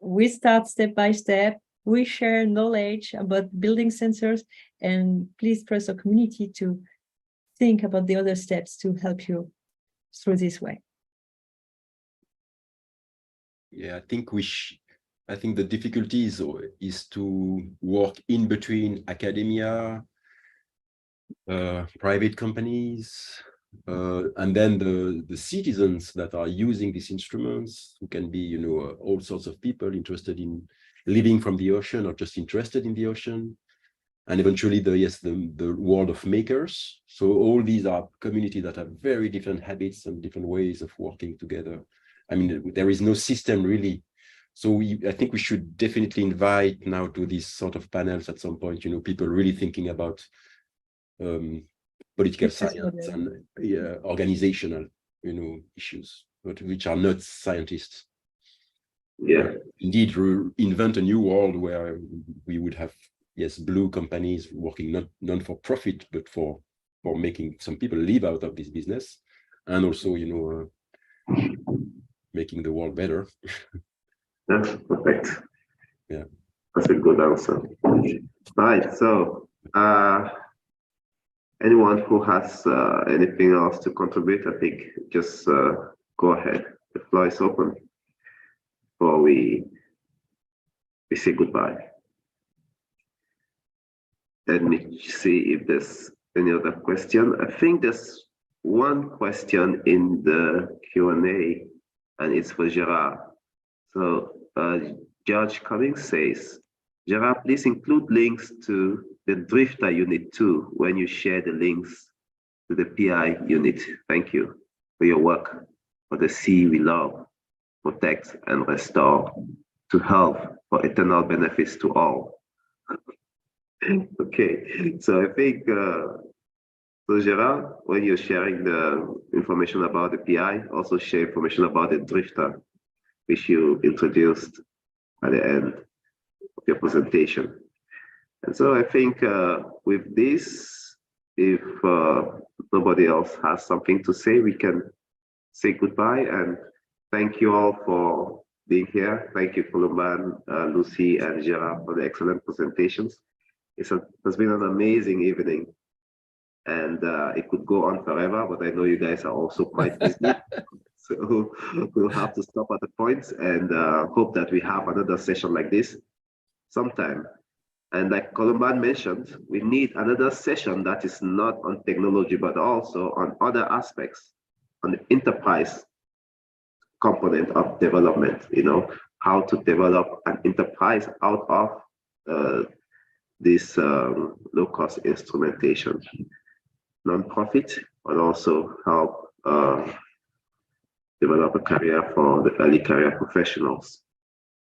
we start step by step. We share knowledge about building sensors, and please press our community to think about the other steps to help you through this way. Yeah, I think the difficulty is to work in between academia, private companies, and then the citizens that are using these instruments, who can be, all sorts of people interested in living from the ocean or just interested in the ocean, and eventually the world of makers. So all these are communities that have very different habits and different ways of working together. I mean, there is no system really. So I think we should definitely invite now to these sort of panels at some point, people really thinking about political science and organizational, issues, but which are not scientists. Yeah. Indeed, invent a new world where we would have, blue companies working not for profit, but for making some people live out of this business, and also, making the world better. That's perfect. Yeah, that's a good answer. Right. So, anyone who has anything else to contribute, I think just go ahead. The floor is open before we say goodbye. Let me see if there's any other question. I think there's one question in the Q&A, and it's for Gérard. So George Cummings says, Gérard, please include links to the Drifter Unit 2 when you share the links to the PI unit. Thank you for your work for the sea we love, protect and restore, to help for eternal benefits to all. Okay, so I think, so Gérard, when you're sharing the information about the PI, also share information about the Drifter, which you introduced at the end of your presentation. And so I think with this, if nobody else has something to say, we can say goodbye, and thank you all for being here. Thank you, Colomban, Lucie, and Gérard, for the excellent presentations. It has been an amazing evening, and it could go on forever, but I know you guys are also quite busy. So we'll have to stop at the point, and hope that we have another session like this sometime. And like Colomban mentioned, we need another session that is not on technology, but also on other aspects, on the enterprise component of development, how to develop an enterprise out of this low-cost instrumentation, non-profit, but also help develop a career for the early career professionals.